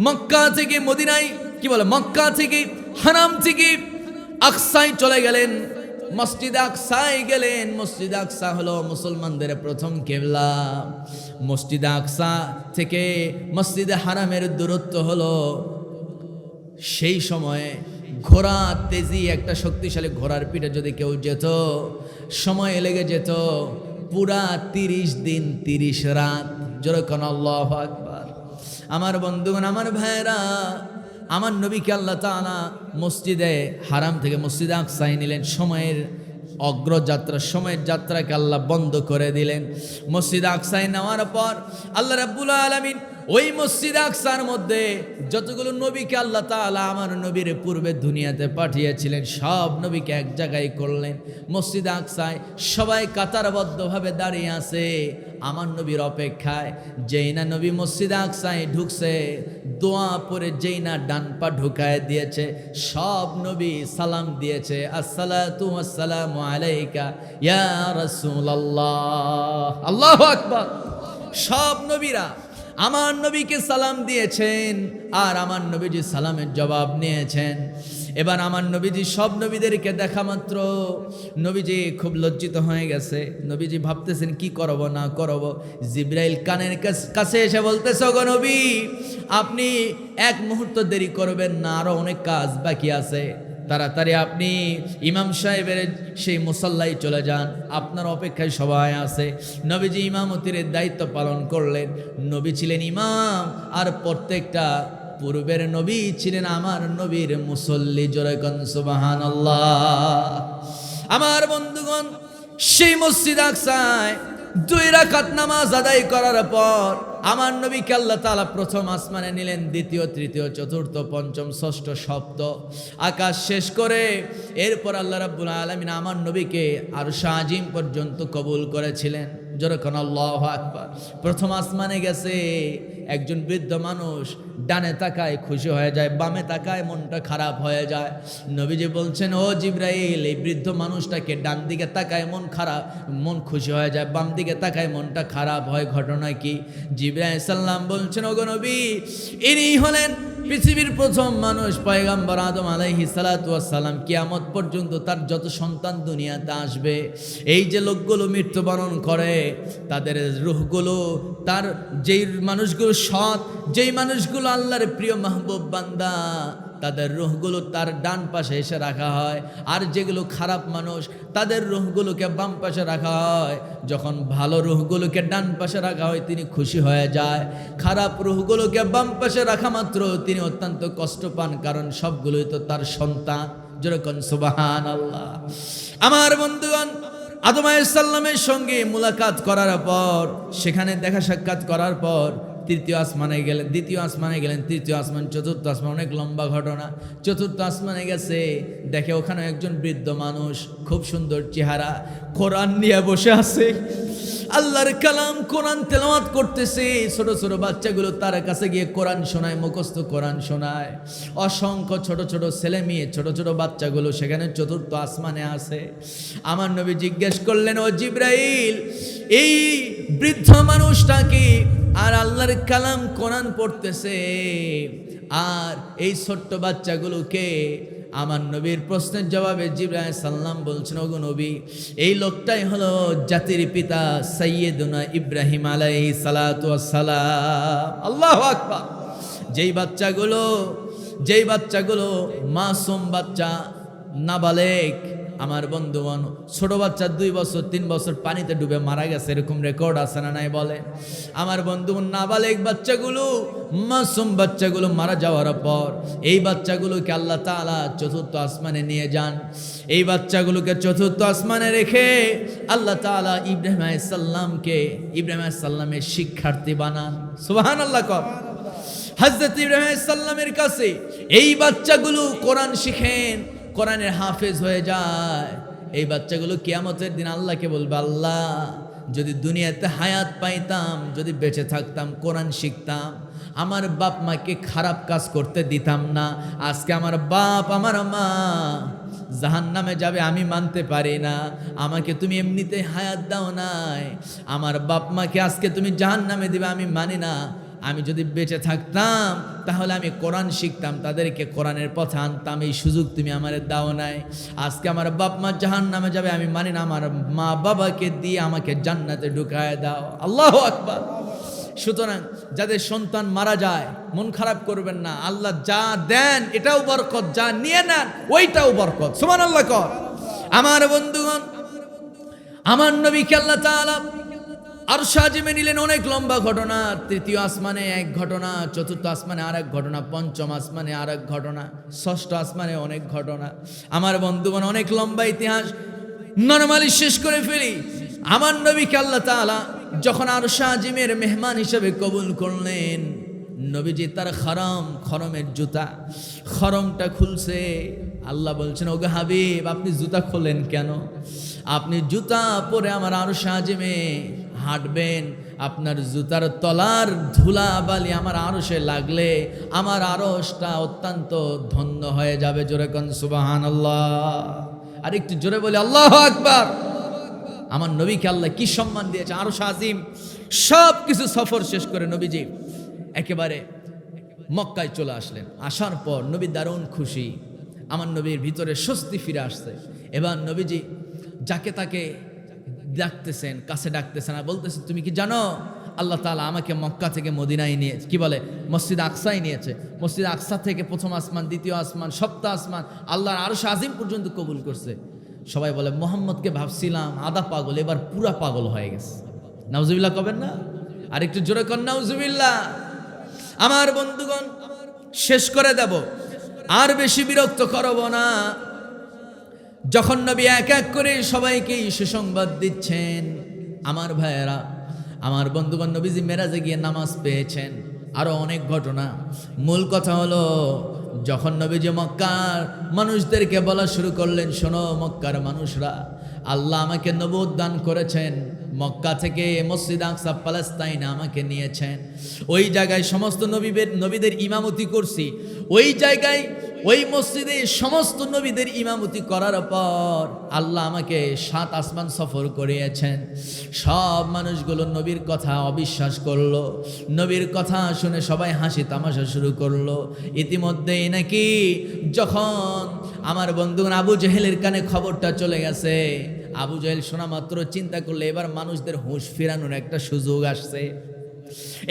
মক্কা থেকে মদিনায়, কি বলে, মক্কা থেকে হারাম থেকে আকসায় চলে গেলেন, মসজিদ আকসায় গেলেন। মসজিদ আকসা হলো মুসলমানদের প্রথম কিবলা। মসজিদ আকসা থেকে মসজিদে হারামের দূরত্ব হলো সেই সময়ে ঘোড়া তেজি, একটা শক্তিশালী ঘোড়ার পিঠে যদি কেউ যেত, সময় লেগে যেত পুরা 30 দিন 30 রাত। যেরকম আল্লাহু আকবার। আমার বন্ধুগণ, আমার ভাইয়েরা, আমার নবীকে আল্লাহ তাআলা মসজিদে হারাম থেকে মসজিদে আকসায় নিলেন। সময়ের অগ্রযাত্রা, সময়ের যাত্রাকে আল্লাহ বন্ধ করে দিলেন। মসজিদ আকসায় নেওয়ার পর আল্লাহ রাব্বুল আলামিন ওই মসজিদ আকসার মধ্যে যতগুলো নবীকে আল্লাহ তাআলা আমার নবীর পূর্বে দুনিয়াতে পাঠিয়েছিলেন, সব নবীকে এক জায়গায় করলেন। মসজিদ আকসায় সবাই কাতারবদ্ধভাবে দাঁড়িয়ে আছে আমার নবীর অপেক্ষায়। যেই না নবী মসজিদ আকসায় ঢুকছে, দোয়া পরে যেই না ডান পা ঢুকায় দিয়েছে, সব নবী সালাম দিয়েছে, আসসালাতু ওয়াসসালামু আলাইকা ইয়া রাসূলুল্লাহ। আল্লাহু আকবার। সব নবীরা আমার নবীকে সালাম দিয়েছেন, আর আমার নবীজি সালামের জবাব নিয়েছেন। এবার আমার নবীজি সব নবীদেরকে দেখা মাত্র নবীজি খুব লজ্জিত হয়ে গেছে। নবীজি ভাবতেছেন কি করব না করব। জিবরাইল কানের কাছে এসে বলতেছে, গো নবী, আপনি এক মুহূর্ত দেরি করবেন না, আরো অনেক কাজ বাকি আছে। তাড়াতাড়ি আপনি ইমাম সাহেবের সেই মুসাল্লায় চলে যান, আপনার অপেক্ষায় সবাই আছে। নবীজি ইমামতির দায়িত্ব পালন করলেন। নবী ছিলেন ইমাম, আর প্রত্যেকটা পূর্বের নবী ছিলেন আমার নবীর মুসল্লি। জোরে কোন সুবহানাল্লাহ। আমার বন্ধুগণ, সেই মসজিদ আকসায় 2 রাকাত নামাজ আদায় করার পর আমার নবীকে আল্লাহ তাআলা প্রথম আসমানে নিলেন, দ্বিতীয়, তৃতীয়, চতুর্থ, পঞ্চম, ষষ্ঠ, সপ্ত আকাশ শেষ করে এরপর আল্লাহ রাব্বুল আলামিন আমার নবীকে আরশ আজিম পর্যন্ত কবুল করেছিলেন। যেরকম আল্লাহু আকবার। প্রথম আসমানে গেছে, একজন বৃদ্ধ মানুষ ডানে তাকায় খুশি হয়ে যায়, বামে তাকায় মনটা খারাপ হয়ে যায়। নবীজি বলছেন, ও জিবরাইল, এই বৃদ্ধ মানুষটাকে ডান দিকে তাকায় মন খুশি হয়ে যায়, বাম দিকে তাকায় মনটা খারাপ হয়, ঘটনা কি? জিবরাইল সাল্লাম বলছেন, ওগো নবী, ইনি হলেন পৃথিবীর প্রথম মানুষ, পয়গম্বর আদম আলাইহিস সালাতু ওয়াস সালাম। কিয়ামত পর্যন্ত তার যত সন্তান দুনিয়াতে আসবে, এই যে লোকগুলো মৃত্যুবরণ করে, তাদের রূহগুলো, তার যেই মানুষগুলো সৎ, যেই মানুষগুলো আল্লাহর প্রিয় মাহবুব বান্দা, তাদের রূহগুলো তার ডান পাশে এসে রাখা হয়, আর যেগুলো খারাপ মানুষ তাদের রূহগুলোকে বাম পাশে রাখা হয়। যখন ভালো রূহগুলোকে ডান পাশে রাখা হয় তিনি খুশি হয়ে যায়, খারাপ রূহগুলোকে বাম পাশে রাখা মাত্র তিনি অত্যন্ত কষ্ট পান, কারণ সবগুলোই তো তার সন্তান। যেরকম সুবহানাল্লাহ। আমার বন্ধুগণ, আদম আলাইহিস সালামের সঙ্গে মুলাকাত করার পর, সেখানে দেখা সাক্ষাৎ করার পর তৃতীয় আসমানে গেলেন, দ্বিতীয় আসমানে গেলেন, তৃতীয় আসমান, চতুর্থ আসমান, অনেক লম্বা ঘটনা। চতুর্থ আসমানে গেছে, দেখে ওখানে একজন বৃদ্ধ মানুষ, খুব সুন্দর চেহারা, কোরআন নিয়ে বসে আছে, আল্লাহর কালাম কোরআন তেলাওয়াত করতেছে। ছোট ছোট বাচ্চাগুলো তার কাছে গিয়ে কোরআন শোনায়, মুখস্থ কোরআন শোনায়। অসংখ্য ছোট ছোট ছেলে মেয়ে, ছোট ছোট বাচ্চাগুলো সেখানে চতুর্থ আসমানে আছে। আমার নবী জিজ্ঞেস করলেন, ও জিবরাইল, এই বৃদ্ধ মানুষটাকে আর আল্লাহর কালাম কোরআন পড়তেছে, আর এই ছোট্ট বাচ্চাগুলোকে? আমার নবীর প্রশ্নের জবাবে জিবরাইল সাল্লাম বলছেন, ওগো নবী, এই লোকটাই হলো জাতির পিতা সাইয়্যিদুনা ইব্রাহিম আলাইহিস সালাতু ওয়াস সালাম। আল্লাহু আকবার। যেই বাচ্চাগুলো মাসুম বাচ্চা, নাবালেগ, আমার বন্ধুগণ, ছোট বাচ্চা 2 বছর 3 বছর পানিতে ডুবে মারা গেছে, এরকম রেকর্ড আছে না নাই বলে? আমার বন্ধুগণ, নাবালেগ বাচ্চাগুলো, মাসুম বাচ্চাগুলো মারা যাওয়ার পর এই বাচ্চাগুলোকে আল্লাহ তাআলা চতুর্থ আসমানে নিয়ে যান। এই বাচ্চাগুলোকে চতুর্থ আসমানে রেখে আল্লাহ তাআলা ইব্রাহিম আলাইহিস সালামের শিক্ষার্থী বানান। সুবহানাল্লাহ। হযরত ইব্রাহিম আলাইহিস সালামের কাছে এই বাচ্চাগুলো কোরআন শিখেন, কোরআনের হাফেজ হয়ে যায়। এই বাচ্চাগুলো কিয়ামতের দিন আল্লাহকে বলবে, আল্লাহ, যদি দুনিয়াতে হায়াত পাইতাম, যদি বেঁচে থাকতাম, কোরআন শিখতাম, আমার বাপ মাকে খারাপ কাজ করতে দিতাম না। আজকে আমার বাপ আমার মা জাহান্নামে যাবে, আমি মানতে পারি না। আমাকে তুমি এমনিতে হায়াত দাও নাই, আমার বাপ মাকে আজকে তুমি জাহান্নামে দিবে, আমি মানি না। আমি যদি বেঁচে থাকতাম তাহলে আমি কোরআন শিখতাম, তাদেরকে কোরআনের পথে আনতাম। এই সুযোগ তুমি আমারে দাও নাই। আজকে আমার বাপ মা জাহান্নামে যাবে, আমি মানি না। আমার মা বাবাকে দিয়ে আমাকে জান্নাতে ঢুকায় দাও। আল্লাহু আকবার। সুতরাং যাদের সন্তান মারা যায়, মন খারাপ করবেন না। আল্লাহ যা দেন এটাও বরকত, যা নিয়ে নেন ওইটাও বরকত। সুবহানাল্লাহ কর। আমার বন্ধুগণ, আমার নবীকে আল্লাহ তাআলা আরশ আজিমে নিলেন, অনেক লম্বা ঘটনা। তৃতীয় আসমানে এক ঘটনা, চতুর্থ আসমানে আর এক ঘটনা, পঞ্চম আসমানে আর এক ঘটনা, ষষ্ঠ আসমানে অনেক ঘটনা। আমার বন্ধুগণ, অনেক লম্বা ইতিহাস, নরমালি শেষ করে ফেলি। আমার নবীকে আল্লাহ তাআলা যখন আরশ আজিমের মেহমান হিসেবে কবুল করলেন, নবীজি তার খরমের জুতা, খরমটা খুলছে। আল্লাহ বলছেন, ওগো হাবিব, আপনি জুতা খোলেন কেন? আপনি জুতা পরে আমার আরশ আজিমে হাঁটবেন, আপনার জুতার তলার ধুলা বালি আমার আরশে লাগলে আমার আরশটা অত্যন্ত ধন্য হয়ে যাবে। জোরে কোন সুবহানাল্লাহ। আর একটু জোরে বলি আল্লাহু আকবার। আমার নবীকে আল্লাহ কি সম্মান দিয়েছে, আরশ আজিম। সব কিছু সফর শেষ করে নবীজি একেবারে মক্কায় চলে আসলেন। আসার পর নবী দারুণ খুশি, আমার নবীর ভিতরে স্বস্তি ফিরে আসছে। এবার নবীজি যাকে তাকে ডাকতেছেন, কাছে ডাকতেছেন, আর বলতেছেন, তুমি কি জানো আল্লাহ তাআলা আমাকে মক্কা থেকে মদিনায় নিয়ে, কি বলে, মসজিদ আকসায় নিয়েছে। মসজিদ আকসা থেকে প্রথম আসমান, দ্বিতীয় আসমান, সপ্তম আসমান, আল্লাহর আরশ আজিম পর্যন্ত কবুল করছে। সবাই বলে, মোহাম্মদকে ভাবছিলাম আধা পাগল, এবার পুরা পাগল হয়ে গেছে। নাউজুবিল্লাহ কবেন না? আর একটু জোরে কর নাউজুবিল্লাহ। আমার বন্ধুগণ, শেষ করে দেব, আর বেশি বিরক্ত করব না। যখন নবী এক এক করে সবাইকে সুসংবাদ দিচ্ছেন, আমার ভাইয়েরা, আমার বন্ধুগণ, নবীজি মেরাজে গিয়ে নামাজ পেয়েছেন। আরো অনেক ঘটনা। মূল কথা হলো, যখন নবীজি মক্কার মানুষদেরকে বলা শুরু করলেন, শোনো মক্কার মানুষরা, আল্লাহ আমাকে নবুয়ত দান করেছেন, মক্কা থেকে মসজিদ আকসা পালেস্তাইনে আমাকে নিয়েছেন। ওই জায়গায় সমস্ত নবীদের ইমামতি করছি। ওই জায়গায় ওই মসজিদে সমস্ত নবীদের ইমামতি করার পর আল্লাহ আমাকে 7 আসমান সফর করিয়েছেন। সব মানুষগুলো নবীর কথা অবিশ্বাস করলো। নবীর কথা শুনে সবাই হাসি তামাশা শুরু করলো। ইতিমধ্যেই নাকি যখন আমার বন্ধুগণ আবু জেহেলের কানে খবরটা চলে গেছে, আবু জেহেল শোনা মাত্র চিন্তা করলে এবার মানুষদের হুঁশ ফেরানোর একটা সুযোগ আসছে।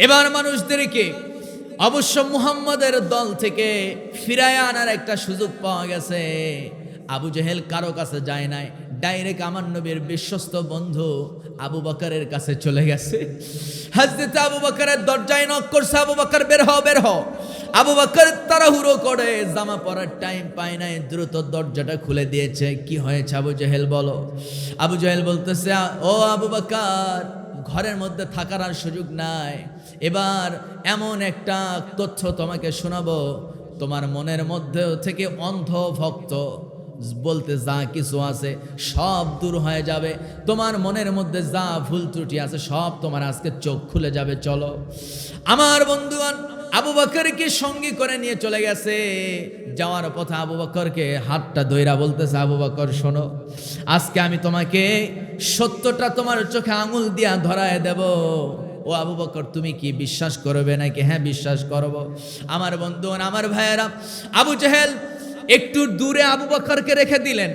এবার মানুষদেরকে অবশ্য মুহাম্মদের দল থেকে ফিরায় আনার একটা সুযোগ পাওয়া গেছে। আবু জেহেল কারো কাছে যায় নাই, ডাইরেক্ট আমার নবীর বিশ্বস্ত বন্ধু আবু বকরের কাছে চলে গেছে। হযরত আবু বকরের দরজায় নক করছে, আবু বকর বের হও, বের হও। আবু বকর তাড়াহুড়ো করে জামা পরার টাইম পায় নাই, দ্রুত দরজাটা খুলে দিয়েছে। কি হয়েছে আবু জেহেল বলো? আবু জেহেল বলতেছে, ও আবু বকর, ঘরের মধ্যে থাকার আর সুযোগ নাই, এবার এমন একটা তথ্য তোমাকে শোনাবো, তোমার মনের মধ্যে থেকে অন্ধ ভক্ত বলতে যা কিছু আছে সব দূর হয়ে যাবে, তোমার মনের মধ্যে যা ভুল ত্রুটি আছে সব তোমার আজকে চোখ খুলে যাবে। চলো। আমার বন্ধুগণ, আবু বকরকে সঙ্গী করে নিয়ে চলে গেছে। যাওয়ার পথে আবু বকরকে হাতটা ধইরা বলতেছে, আবু বকর শোনো, আজকে আমি তোমাকে সত্যটা তোমার চোখে আঙুল দিয়া ধরায় দেব। ও আবু বকর, তুমি কি বিশ্বাস করবে নাকি? হ্যাঁ, বিশ্বাস করব। আমার বন্ধুগণ, আমার ভাইয়েরা, আবু জেহেল একটু দূরে আবু বকরকে রেখে দিলেন।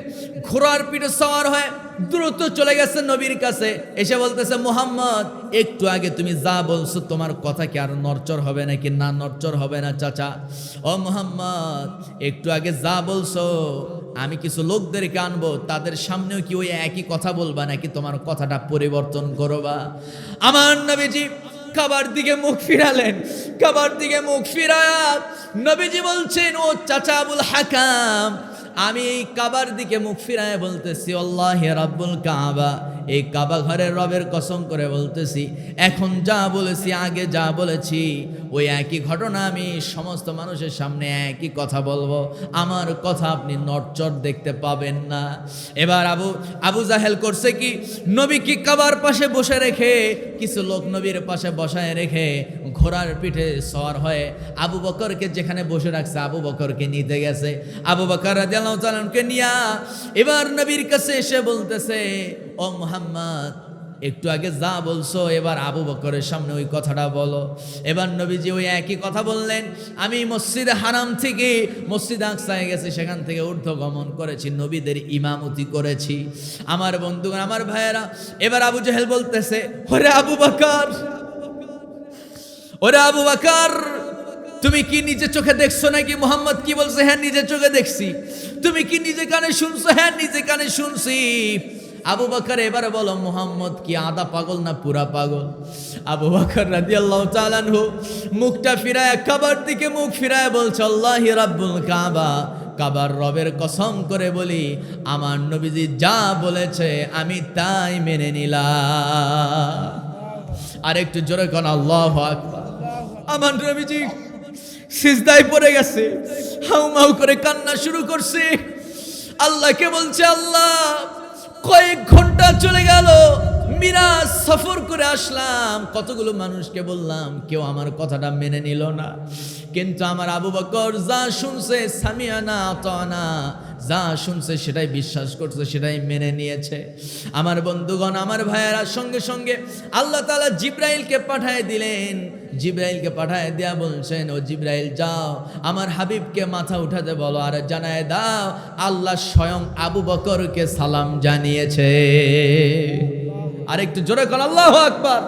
ঘোড়ার পিঠে সওয়ার হয়ে দ্রুত চলে গেছে নবীর কাছে। এসে বলতেছে, মুহাম্মদ, একটু আগে তুমি যা বলছো তোমার কথা কি আর নড়চড় হবে নাকি? না, নড়চড় হবে না চাচা। ও মুহাম্মদ, একটু আগে যা বলছো আমি কিছু লোকদেরকে আনবো, তাদের সামনেও কি ওই একই কথা বলবা নাকি তোমার কথাটা পরিবর্তন করবা? আমার নবীজি কাবার দিকে মুখ ফিরালেন। কাবার দিকে মুখ ফিরায়া নবীজি বলছেন, ও চাচা আবুল হাকাম, আমি এই কাবার দিকে মুখ ফিরায় বলতেছি, আল্লাহি রাব্বুল কাবা, এই কাবা ঘরের রবের কসম করে বলতেছি, এখন যা বলেছি, আগে যা বলেছি, ওই একই ঘটনা আমি সমস্ত মানুষের সামনে একই কথা বলবো। আমার কথা আপনি নড়চড় দেখতে পাবেন না। এবার আবু জাহেল করছে কি, নবীকে কাবার পাশে বসে রেখে, কিছু লোক নবীর পাশে বসায় রেখে ঘোড়ার পিঠে সওয়ার হয়ে আবু বকরকে যেখানে বসে রাখছে আবু বকরকে নিতে গেছে। আবু বকর রাদিয়াল্লাহু তাআলা কে নিয়া এবার নবীর কাছে এসে বলতেছে, ও মুহাম্মদ, একটু আগে যা বলছো এবার আবু বকরের সামনে ওই কথাটা বলো। এবার নবীজি ওই একই কথা বললেন, আমি মসজিদে হারাম থেকে মসজিদে আকসায় গেছি, সেখান থেকে ঊর্ধ্বগমন করেছি, নবীদের ইমামতি করেছি। আমার বন্ধুগণ, আমার ভাইয়েরা, এবার আবু জেহেল বলতেছে, ওরে আবু বকর, ওরে আবু বকর, তুমি কি নিজে চোখে দেখছো নাকি? মুহাম্মদ কি বলছে? হ্যাঁ, নিজে চোখে দেখছি। তুমি কি নিজে কানে শুনছো? হ্যাঁ, নিজে কানে শুনছি। আবু বকর, এবারে বলো, মুহাম্মদ কি আধা পাগল না পুরা পাগল? আবু বকর রাদিয়াল্লাহু তাআলা আনহু মুখটা ফিরায় কাবার দিকে মুখ ফিরায় বলছে, আল্লাহি রাব্বুল কাবা, কাবার রবের কসম করে বলি, আমার নবীজি যা বলেছে আমি তাই মেনে নিলাম। আর একটু জোরে কোন আল্লাহু আকবার। আমার নবীজি সিজদায় পড়ে গেছে, হাউমাউ করে কান্না শুরু করছে, আল্লাহকে বলছে, আল্লাহ, কয়েক ঘন্টা চলে গেল, মিরাজ সফর করে আসলাম, কতগুলো মানুষকে বললাম, কেউ আমার কথাটা মেনে নিল না। কিন্তু আমার আবু বকর যা শুনছে, সামিয়ানা আতানা, যা শুনছে সেটাই বিশ্বাস করছে, সেটাই মেনে নিয়েছে। আমার বন্ধুগণ, আমার ভাইয়েরা, সঙ্গে সঙ্গে আল্লাহ তাআলা জিব্রাইলকে পাঠায় দিলেন। জিব্রাইলকে পাঠায় দেয়া বলছেন, ও জিব্রাইল, যাও আমার হাবিবকে মাথা উঠাতে বলো, আর জানায় দাও আল্লাহ স্বয়ং আবু বকরকে সালাম জানিয়েছে। আর একটু জোরে কর আল্লাহু আকবার।